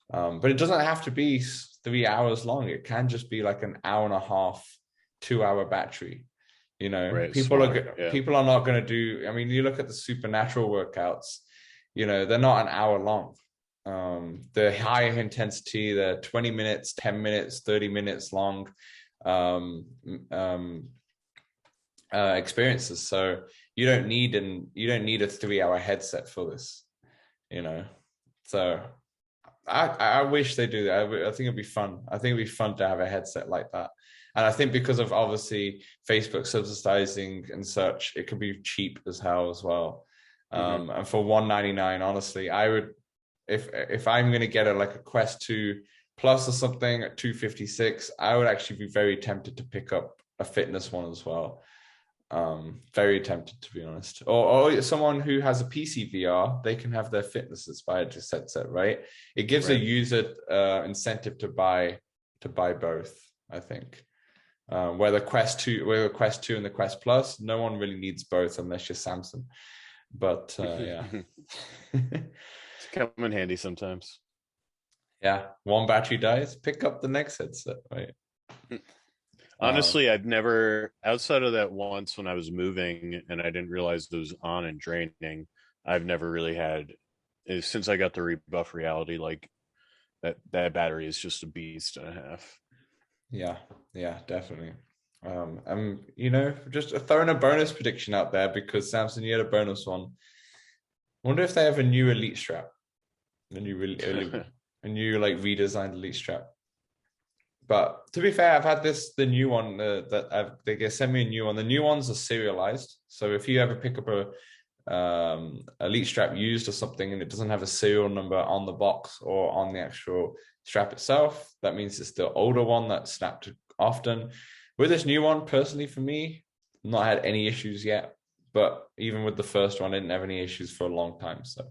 But it doesn't have to be 3 hours long. It can just be like an hour and a half, 2 hour battery. You know, Right. Smaller. Yeah. people are not going to do. I mean, you look at the supernatural workouts. You know, they're not an hour long. They're high intensity. They're 20 minutes, 10 minutes, 30 minutes long um, um, experiences. So you don't need a 3 hour headset for this. You know, so I wish they do that. I think it'd be fun. I think it'd be fun to have a headset like that. And I think because of obviously Facebook subsidizing and such, it could be cheap as hell as well. And for $199, honestly, I would, if I'm gonna get like a Quest 2 Plus or something at $256, I would actually be very tempted to pick up a fitness one as well. Very tempted, to be honest. Or someone who has a PC VR, they can have their fitness inspired headset, right? It gives a user incentive to buy both, I think. Where the Quest 2 and the Quest Plus, no one really needs both unless you're Samson. But yeah. It's come in handy sometimes. Yeah, one battery dies, pick up the next headset, right? Honestly, I've never, outside of that once when I was moving and I didn't realize it was on and draining, I've never really had, since I got the Rebuff Reality, like that battery is just a beast and a half. Yeah, definitely. I'm, just throwing a bonus prediction out there because Samson, you had a bonus one. Wonder if they have a new Elite strap, a new like redesigned Elite strap. But to be fair, I've had the new one they sent me a new one. The new ones are serialized. So if you ever pick up a Elite strap used or something and it doesn't have a serial number on the box or on the actual strap itself, that means it's the older one that's snapped often. With this new one, personally for me, not had any issues yet. But even with the first one, I didn't have any issues for a long time. So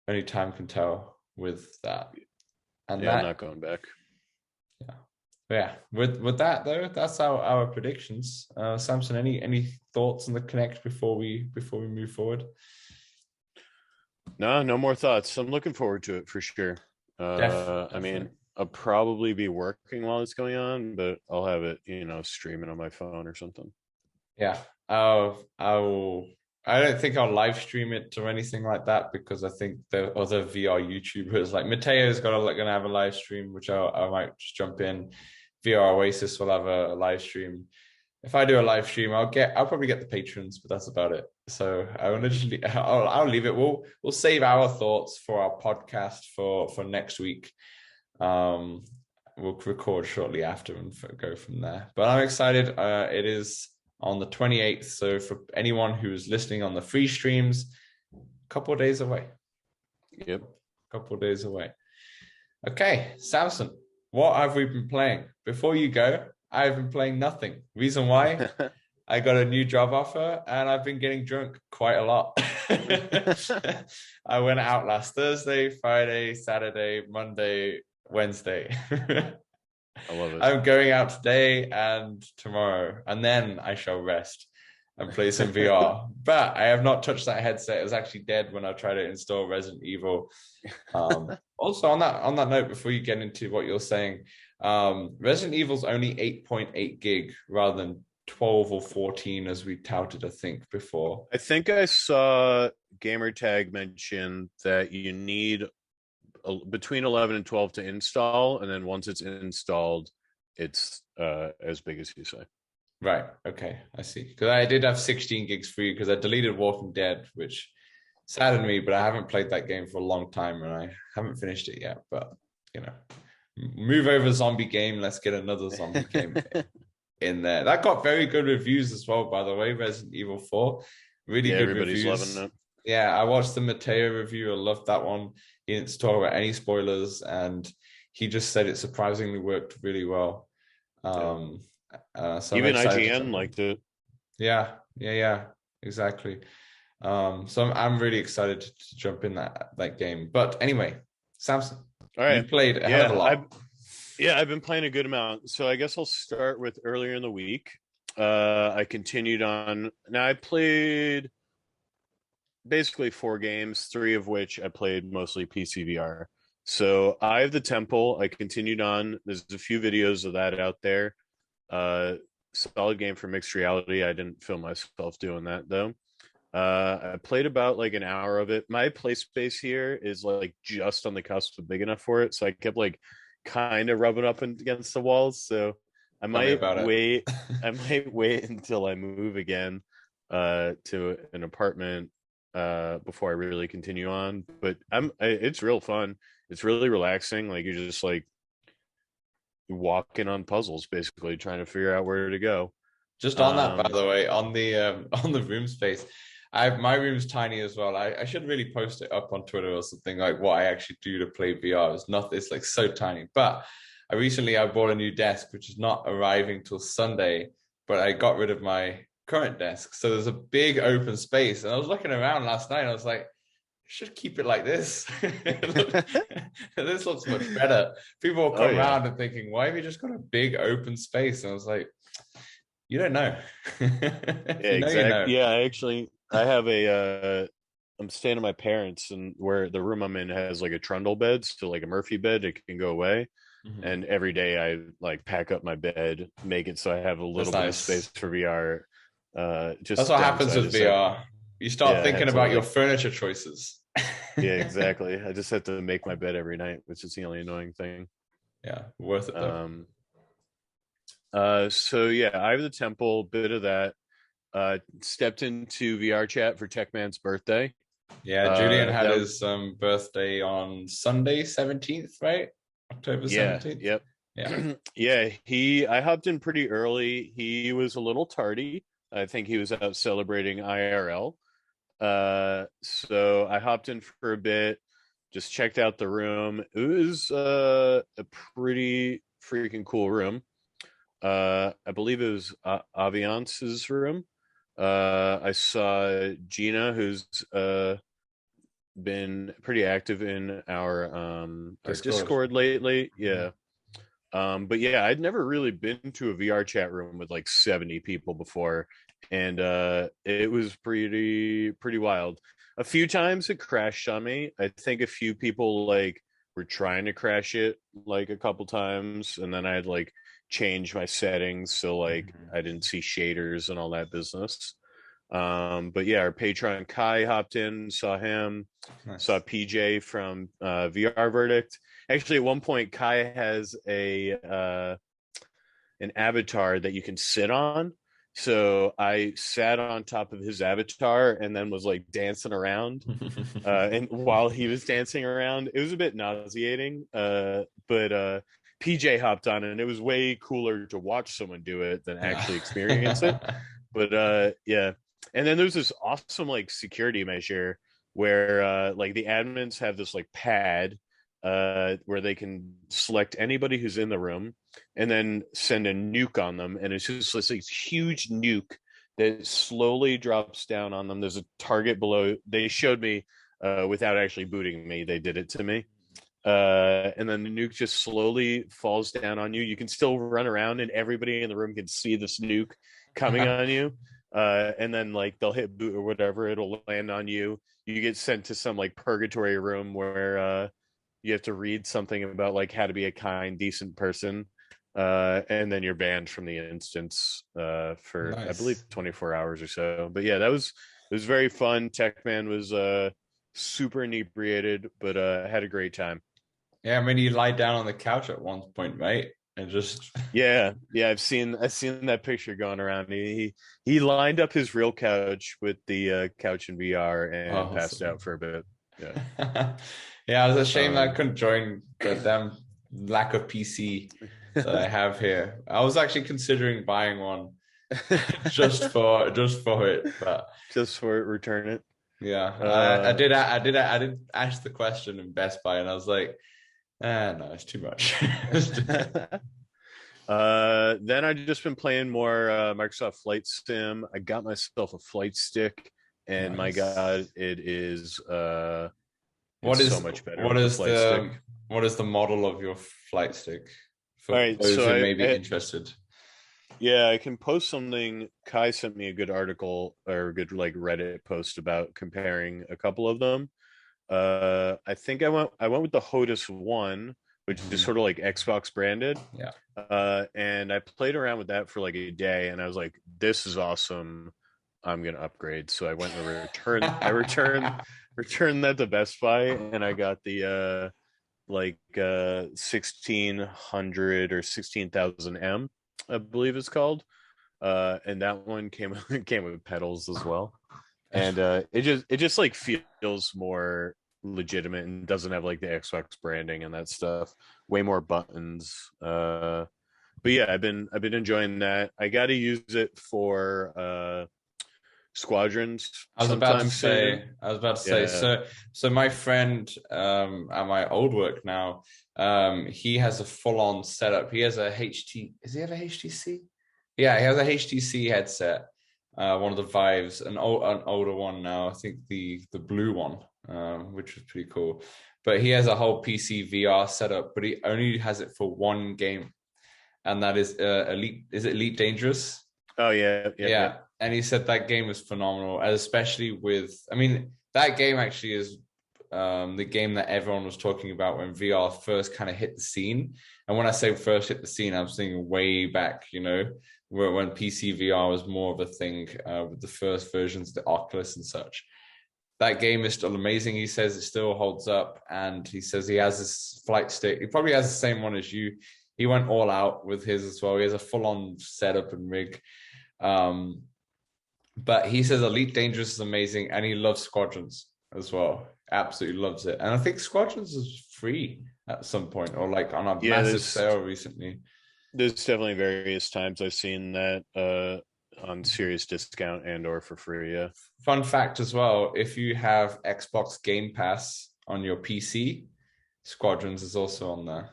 only time can tell with that. And yeah, I'm not going back. Yeah. With that though, that's our predictions. Samson, any thoughts on the Connect before we move forward? No more thoughts. I'm looking forward to it for sure. Definitely. I mean, I'll probably be working while it's going on, but I'll have it, streaming on my phone or something. Yeah. I don't think I'll live stream it or anything like that because I think the other VR YouTubers like Mateo's gonna have a live stream, which I might just jump in. VR Oasis will have a live stream. If I do a live stream, I'll probably get the patrons, but that's about it. So I'll leave it. We'll save our thoughts for our podcast for next week. We'll record shortly after and go from there. But I'm excited. It is on the 28th. So for anyone who's listening on the free streams, a couple of days away. Yep. A couple of days away. Okay, Samson, what have we been playing? Before you go, I've been playing nothing. Reason why? I got a new job offer and I've been getting drunk quite a lot. I went out last Thursday, Friday, Saturday, Monday, Wednesday. I love it. I'm going out today and tomorrow, and then I shall rest and play some VR. But I have not touched that headset. It was actually dead when I tried to install Resident Evil. Also, on that note, before you get into what you're saying, Resident Evil's only 8.8 gig rather than 12 or 14 as we touted, I think, before. I think I saw Gamertag mention that you need between 11 and 12 to install, and then once it's installed, it's as big as you say. Right. Okay. I see. Because I did have 16 gigs free because I deleted Walking Dead, which saddened me, but I haven't played that game for a long time and I haven't finished it yet. But, move over zombie game. Let's get another zombie game in there. That got very good reviews as well, by the way. Resident Evil 4. Really good everybody's reviews. Loving it. Yeah, I watched the Mateo review. I loved that one. He didn't talk about any spoilers and he just said it surprisingly worked really well. So I'm Even excited to IGN jump in. liked it. Yeah, exactly. So I'm really excited to jump in that game. But anyway, Samson, All right. you've played a hell of a Yeah, lot. I've been playing a good amount. So I guess I'll start with earlier in the week. I continued on. Now I played basically 4 games, 3 of which I played mostly PCVR. So Eye of the Temple, I continued on. There's a few videos of that out there. Uh, Solid game for mixed reality. I didn't film myself doing that though. I played about like an hour of it. My play space here is like just on the cusp of big enough for it, so I kept like kind of rubbing up against the walls. So I Tell me might about it. wait. I might wait until I move again to an apartment before I really continue on. But it's real fun. It's really relaxing. Like you're just like walking on puzzles, basically trying to figure out where to go. Just on that, by Um, the way, on the on the room space, my room's tiny as well. I should really post it up on Twitter or something like what I actually do to play VR. It's not it's like so tiny. But I bought a new desk, which is not arriving till Sunday, but I got rid of my current desk. So there's a big open space. And I was looking around last night and I was like, should keep it like this. This looks much better. People will oh come yeah. around and thinking, why have you just got a big open space? And I was like, you don't know. If Yeah, you know, you exactly. know. Yeah, I have I'm staying at my parents, and where the room I'm in has like a trundle bed, so like a Murphy bed, it can go away. Mhm. And every day I like pack up my bed, make it so I have a That's little bit of nice. space for VR. That's Just what happens downside with is that, VR. You start yeah, I thinking had to about your like, furniture choices. yeah, exactly. I just have to make my bed every night, which is the only annoying thing. Yeah, worth it though. Um, so yeah, I have the temple, bit of that. Stepped into VR chat for Tech Man's birthday. Yeah, Julian had That his birthday on Sunday, 17th, right? October Yeah, 17th. yep. Yeah. Yeah, I hopped in pretty early. He was a little tardy. I think he was out celebrating IRL. So I hopped in for a bit, just checked out the room. It was a pretty freaking cool room. I believe it was Aviance's room. I saw Gina, who's been pretty active in our Discord. Discord lately. Yeah. But yeah, I'd never really been to a VR chat room with like 70 people before, and it was pretty wild. A few times it crashed on me. I think a few people like were trying to crash it like a couple times, and then I had like changed my settings so like Mhm. I didn't see shaders and all that business. But yeah, our patron Kai hopped in, saw him, saw Nice. PJ from VR Verdict. Actually, at one point, Kai has a an avatar that you can sit on. So I sat on top of his avatar and then was like dancing around. And while he was dancing around, it was a bit nauseating. But PJ hopped on, and it was way cooler to watch someone do it than actually experience it. Yeah. But yeah. And then there's this awesome like security measure where like the admins have this like pad where they can select anybody who's in the room and then send a nuke on them, and it's just this huge nuke that slowly drops down on them. There's a target below. They showed me without actually booting me. They did it to me. And then the nuke just slowly falls down on you. You can still run around, and everybody in the room can see this nuke coming on you. And then like they'll hit boot or whatever, it'll land on you. You get sent to some like purgatory room where you have to read something about like how to be a kind, decent person. And then you're banned from the instance for I believe Nice. 24 hours or so. But yeah, it was very fun. Techman was super inebriated, but had a great time. Yeah, I mean, you lie down on the couch at one point, right? And just Yeah, I've seen that picture going around. He lined up his real couch with the couch in VR and passed awesome. out for a bit. Yeah. Yeah, it's a shame that I Um couldn't join the damn lack of PC that I have here. I was actually considering buying one just for it, but just for return it. yeah, Uh I did ask the question in Best Buy, and I was like, no, it's too much. Then I've just been playing more Microsoft Flight Sim. I got myself a flight stick, and my God, Nice. it's What so is much better what with the is flight stick. the model of your flight stick All for right, those so who may be I interested? yeah, I can post something. Kai sent me a good article or a good like Reddit post about comparing a couple of them. I think I went with the HOTUS one, which is Mhm. sort of like Xbox branded. Yeah. And I played around with that for like a day, and I was like, "This is awesome. I'm gonna upgrade." So I went and returned that to Best Buy, and I got the 1600 or 16,000 M, I believe it's called. And that one came with pedals as well, and it just like feels more legitimate and doesn't have like the Xbox branding and that stuff. Way more buttons. But yeah, I've been enjoying that. I got to use it for squadrons sometime soon. I was about to say, Yeah. so my friend at my old work now, he has a full-on setup. He has a HT, does he have a HTC? Yeah, he has a HTC headset, one of the Vives, an older one now, I think the blue one, which was pretty cool. But he has a whole PC VR setup, but he only has it for one game, and that is Elite Dangerous? Oh yeah, yeah, yeah. Yeah, and he said that game was phenomenal, and especially with, I mean, that game actually is the game that everyone was talking about when VR first kind of hit the scene. And when I say first hit the scene, I'm thinking way back, when PC VR was more of a thing with the first versions of the Oculus and such. That game is still amazing. He says it still holds up, and he says he has this flight stick. He probably has the same one as you. He went all out with his as well. He has a full-on setup and rig. Um, but he says Elite Dangerous is amazing, and he loves Squadrons as well. Absolutely loves it. And I think Squadrons is free at some point, or like on a Yeah, massive sale recently. there's definitely various times I've seen that on serious discount and or for free. Yeah. Fun fact as well, if you have Xbox Game Pass on your PC, Squadrons is also on there.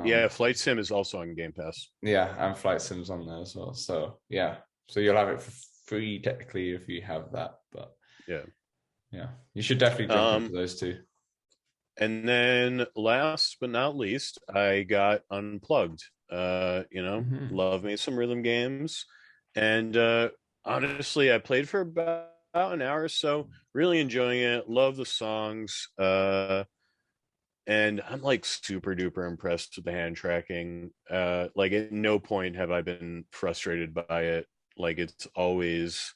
Yeah, Flight Sim is also on Game Pass. Yeah, and Flight Sim's on there as well. So yeah, so you'll have it for free technically if you have that. But Yeah. yeah, you should definitely jump into Um, those two. and then last but not least, I got Unplugged. Mhm. Love me some rhythm games. And honestly, I played for about an hour or so, really enjoying it. Love the songs. And I'm like super duper impressed with the hand tracking. Like at no point have I been frustrated by it. Like it's always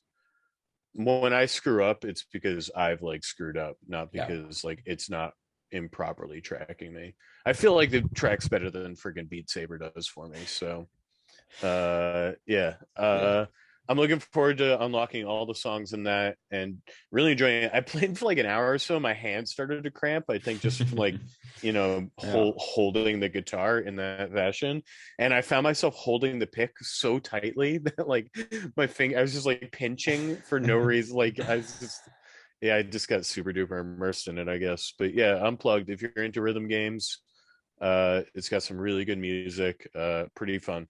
when I screw up, it's because I've like screwed up, not Yeah. because like it's not improperly tracking me. I feel like the track's better than friggin' Beat Saber does for me. So yeah. Yeah. I'm looking forward to unlocking all the songs in that and really enjoying it. I played for like an hour or so. My hands started to cramp, I think, just from like, Yeah. holding the guitar in that fashion. And I found myself holding the pick so tightly that like I was just like pinching for no reason. Like yeah, I just got super duper immersed in it, I guess. But yeah, Unplugged, if you're into rhythm games, it's got some really good music, pretty fun.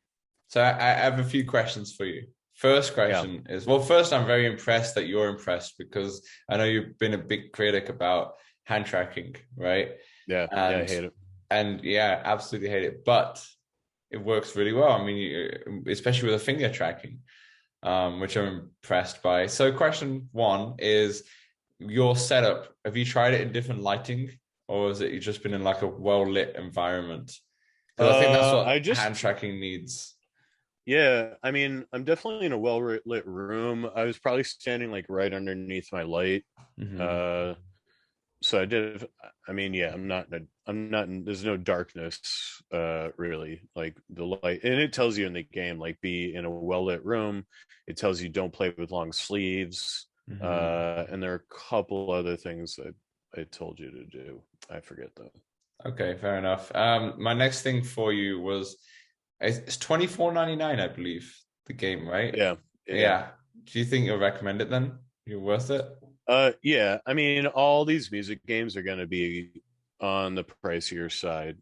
So I have a few questions for you. First Yeah. question is, well, first, I'm very impressed that you're impressed because I know you've been a big critic about hand tracking, right? Yeah, yeah, I And hate it. and yeah, absolutely hate it, but it works really well. I mean, especially with the finger tracking, which I'm impressed by. So, question one is your setup. Have you tried it in different lighting, or has it just been in like a well lit environment? Because I think that's I what hand just tracking needs. Yeah, I mean, I'm definitely in a well lit room. I was probably standing like right underneath my light. Hmm. Uh, so I did. I mean, yeah, I'm not. There's no darkness, really. Like the light, and it tells you in the game, like be in a well lit room. It tells you don't play with long sleeves. Hmm. And there are a couple other things that I told you to do. I forget though. Okay, fair enough. My next thing for you was it's 24.99, I believe, the game, right? Yeah, yeah. Yeah. Do you think you'll recommend it then? You're worth it? Yeah. I mean, all these music games are going to be on the pricier side,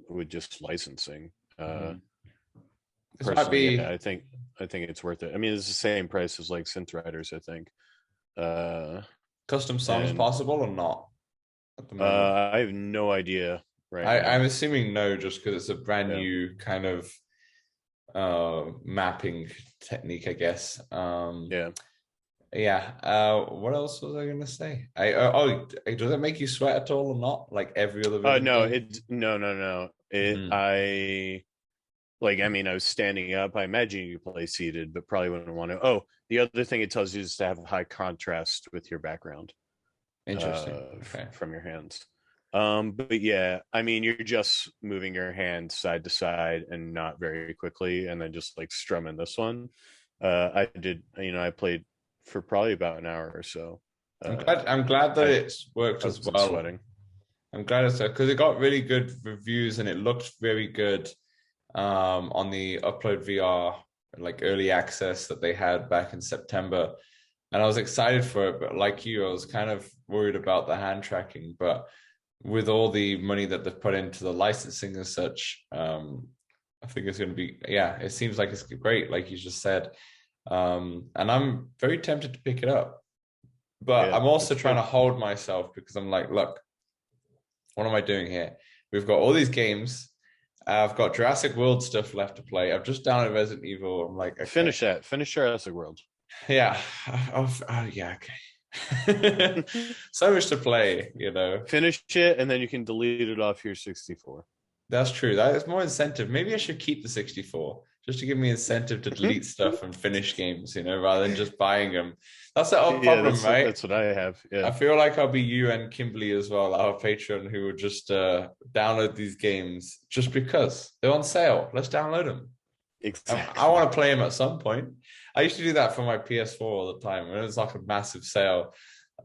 with just licensing. This might be I think it's worth it. I mean, it's the same price as like synth riders, I think. custom songs possible or not at the moment? I have no idea I'm now. assuming no, just because it's a brand new kind of mapping technique, I guess. What else was I gonna say? Does it make you sweat at all or not? Like every other No, game? no. I mean, I was standing up. I imagine you play seated, but probably wouldn't want to. Oh, the other thing it tells you is to have high contrast with your background. Interesting. Okay. From your hands. But yeah, I mean, you're just moving your hand side to side and not very quickly, and then just like strumming this one. I did, I played for probably about an hour or so. I'm glad that it's worked as well. Sweating. I'm glad it's because it got really good reviews and it looked very good on the Upload VR like early access that they had back in September. And I was excited for it, but like you, I was kind of worried about the hand tracking. But with all the money that they've put into the licensing and such, I think it's going to be, it seems like it's great, like you just said. And I'm very tempted to pick it up. But I'm also trying to hold myself because I'm like, look, what am I doing here? We've got all these games. I've got Jurassic World stuff left to play. I've just downloaded Resident Evil. I'm like, okay. Finish Jurassic World. Yeah. Okay. So much to play, Finish it, and then you can delete it off your 64. That's true. That is more incentive. Maybe I should keep the 64 just to give me incentive to delete stuff and finish games, rather than just buying them. That's the problem, right? That's what I have. Yeah. I feel like I'll be you and Kimberly as well, our patron, who would just download these games just because they're on sale. Let's download them. Exactly. I want to play them at some point. I used to do that for my PS4 all the time. When it was like a massive sale,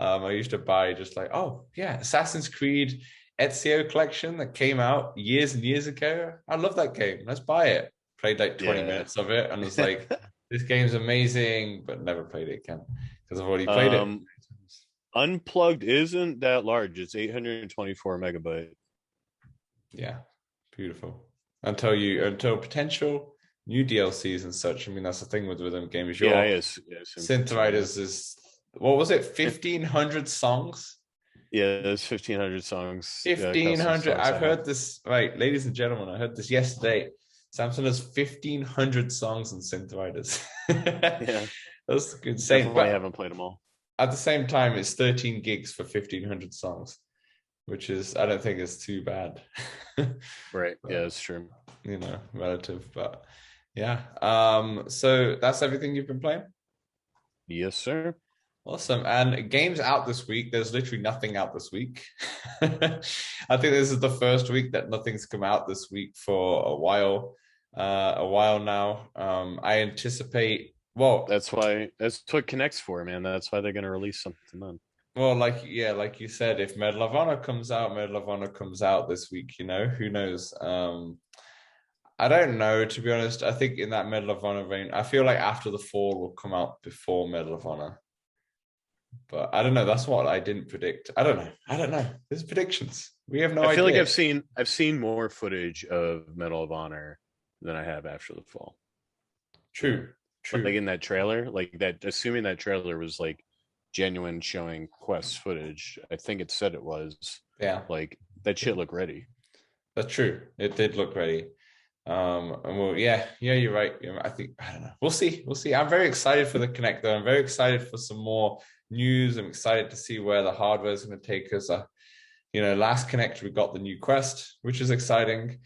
I used to buy just like, oh yeah, Assassin's Creed Ezio collection that came out years and years ago. I love that game. Let's buy it. Played like 20 minutes of it and was like, this game's amazing, but never played it again because I've already played it. Unplugged isn't that large. It's 824 megabyte. Yeah, beautiful. Until potential new DLCs and such. I mean, that's the thing with rhythm games. Synth Riders is, what was it, 1,500 songs? Yeah, there's 1,500 songs. 1,500. I've heard this, right, ladies and gentlemen, I heard this yesterday. Samson has 1,500 songs on Synth Riders. Yeah. That's insane. But I haven't played them all. At the same time, it's 13 gigs for 1,500 songs, which is, I don't think it's too bad. Right. Yeah, it's true. Relative, but yeah. So that's everything you've been playing? Yes, sir. Awesome. And games out this week, there's literally nothing out this week. I think this is the first week that nothing's come out this week for a while now. I anticipate, that's what Connect's for, man. That's why they're going to release something then. Well, like you said, if Medal of Honor comes out this week, who knows? I don't know, to be honest. I think in that Medal of Honor vein, I feel like After the Fall will come out before Medal of Honor. But I don't know. That's what I didn't predict. I don't know. There's predictions. We have no idea. I feel like I've seen more footage of Medal of Honor than I have After the Fall. True. Like in that trailer, like that, assuming that trailer was like genuine showing Quest footage, I think it said it was. Yeah. Like that shit looked ready. That's true. It did look ready. You're right. I don't know. We'll see. I'm very excited for the Connect though. I'm very excited for some more news. I'm excited to see where the hardware is going to take us. Last Connect we got the new Quest, which is exciting.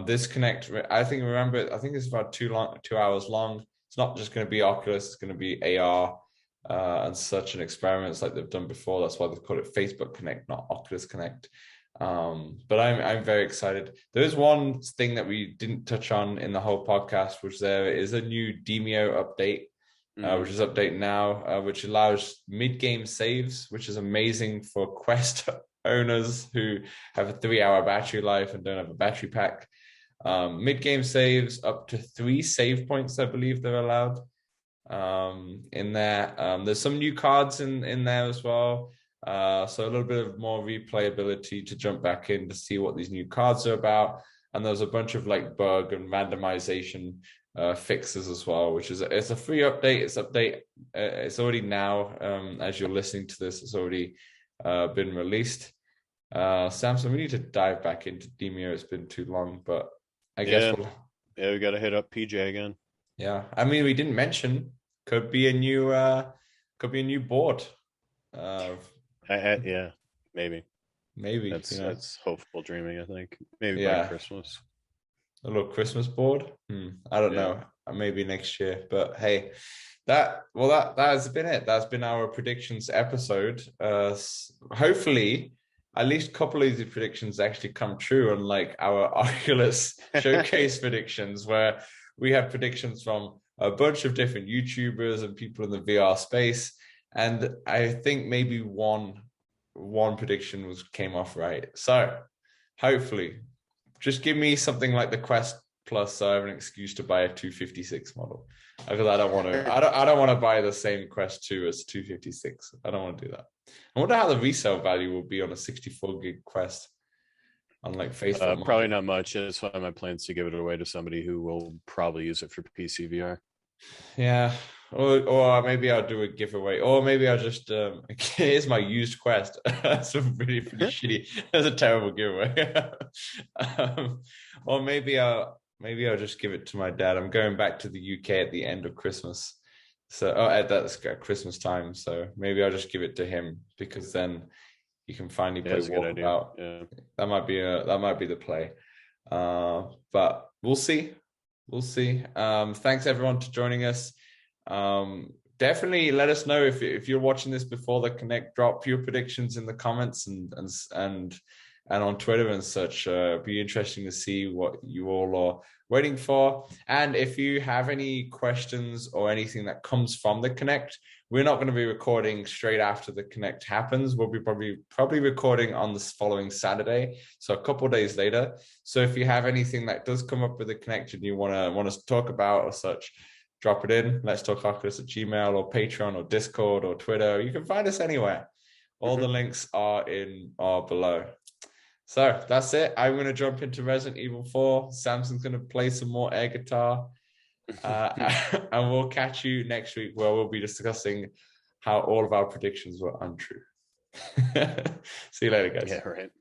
This Connect, I think it's about 2 hours long. It's not just going to be Oculus, it's going to be AR and such an experiments like they've done before. That's why they call it Facebook Connect, not Oculus Connect. But I'm very excited. There is one thing that we didn't touch on in the whole podcast, which there is a new Demio update, which is updating now, which allows mid-game saves, which is amazing for Quest owners who have a 3-hour battery life and don't have a battery pack. Mid-game saves up to 3 save points, I believe they're allowed in there. There's some new cards in there as well. So a little bit of more replayability to jump back in to see what these new cards are about. and there's a bunch of like bug and randomization fixes as well, which is it's a free update. It's already now, as you're listening to this, it's already been released. Samson, we need to dive back into Demio. It's been too long, but I guess we got to hit up PJ again. Yeah, I mean, we didn't mention could be a new board. Yeah, maybe that's hopeful dreaming. I think maybe by Christmas. A little Christmas board. I don't know. Maybe next year. But hey, that has been it. That's been our predictions episode. Hopefully, at least a couple of these predictions actually come true, unlike our Oculus showcase predictions, where we have predictions from a bunch of different YouTubers and people in the VR space. And I think maybe one prediction came off right. So hopefully, just give me something like the Quest Plus, so I have an excuse to buy a 256 model. Because I don't want to buy the same Quest 2 as 256. I don't want to do that. I wonder how the resale value will be on a 64 gig Quest on like Facebook. Probably not much. That's why my plan is to give it away to somebody who will probably use it for PC VR. Yeah. Or maybe I'll do a giveaway, or maybe I'll just here's my used Quest. That's a pretty shitty. That's a terrible giveaway. Or maybe I'll just give it to my dad. I'm going back to the UK at the end of Christmas, so that's Christmas time. So maybe I'll just give it to him, because then you can finally play Walkabout. Yeah. That might be the play. But we'll see. Thanks everyone for joining us. Definitely let us know if you're watching this before the Connect. Drop your predictions in the comments and on Twitter and such. Be interesting to see what you all are waiting for. And if you have any questions or anything that comes from the Connect, we're not going to be recording straight after the Connect happens. We'll be probably recording on the following Saturday, so a couple of days later. So if you have anything that does come up with the Connect and you want us to talk about or such, drop it in. letstalkoculus at Gmail or Patreon or Discord or Twitter. You can find us anywhere. All the links are below. So that's it. I'm going to jump into Resident Evil 4. Samson's going to play some more air guitar. And we'll catch you next week, where we'll be discussing how all of our predictions were untrue. See you later, guys. Yeah, right.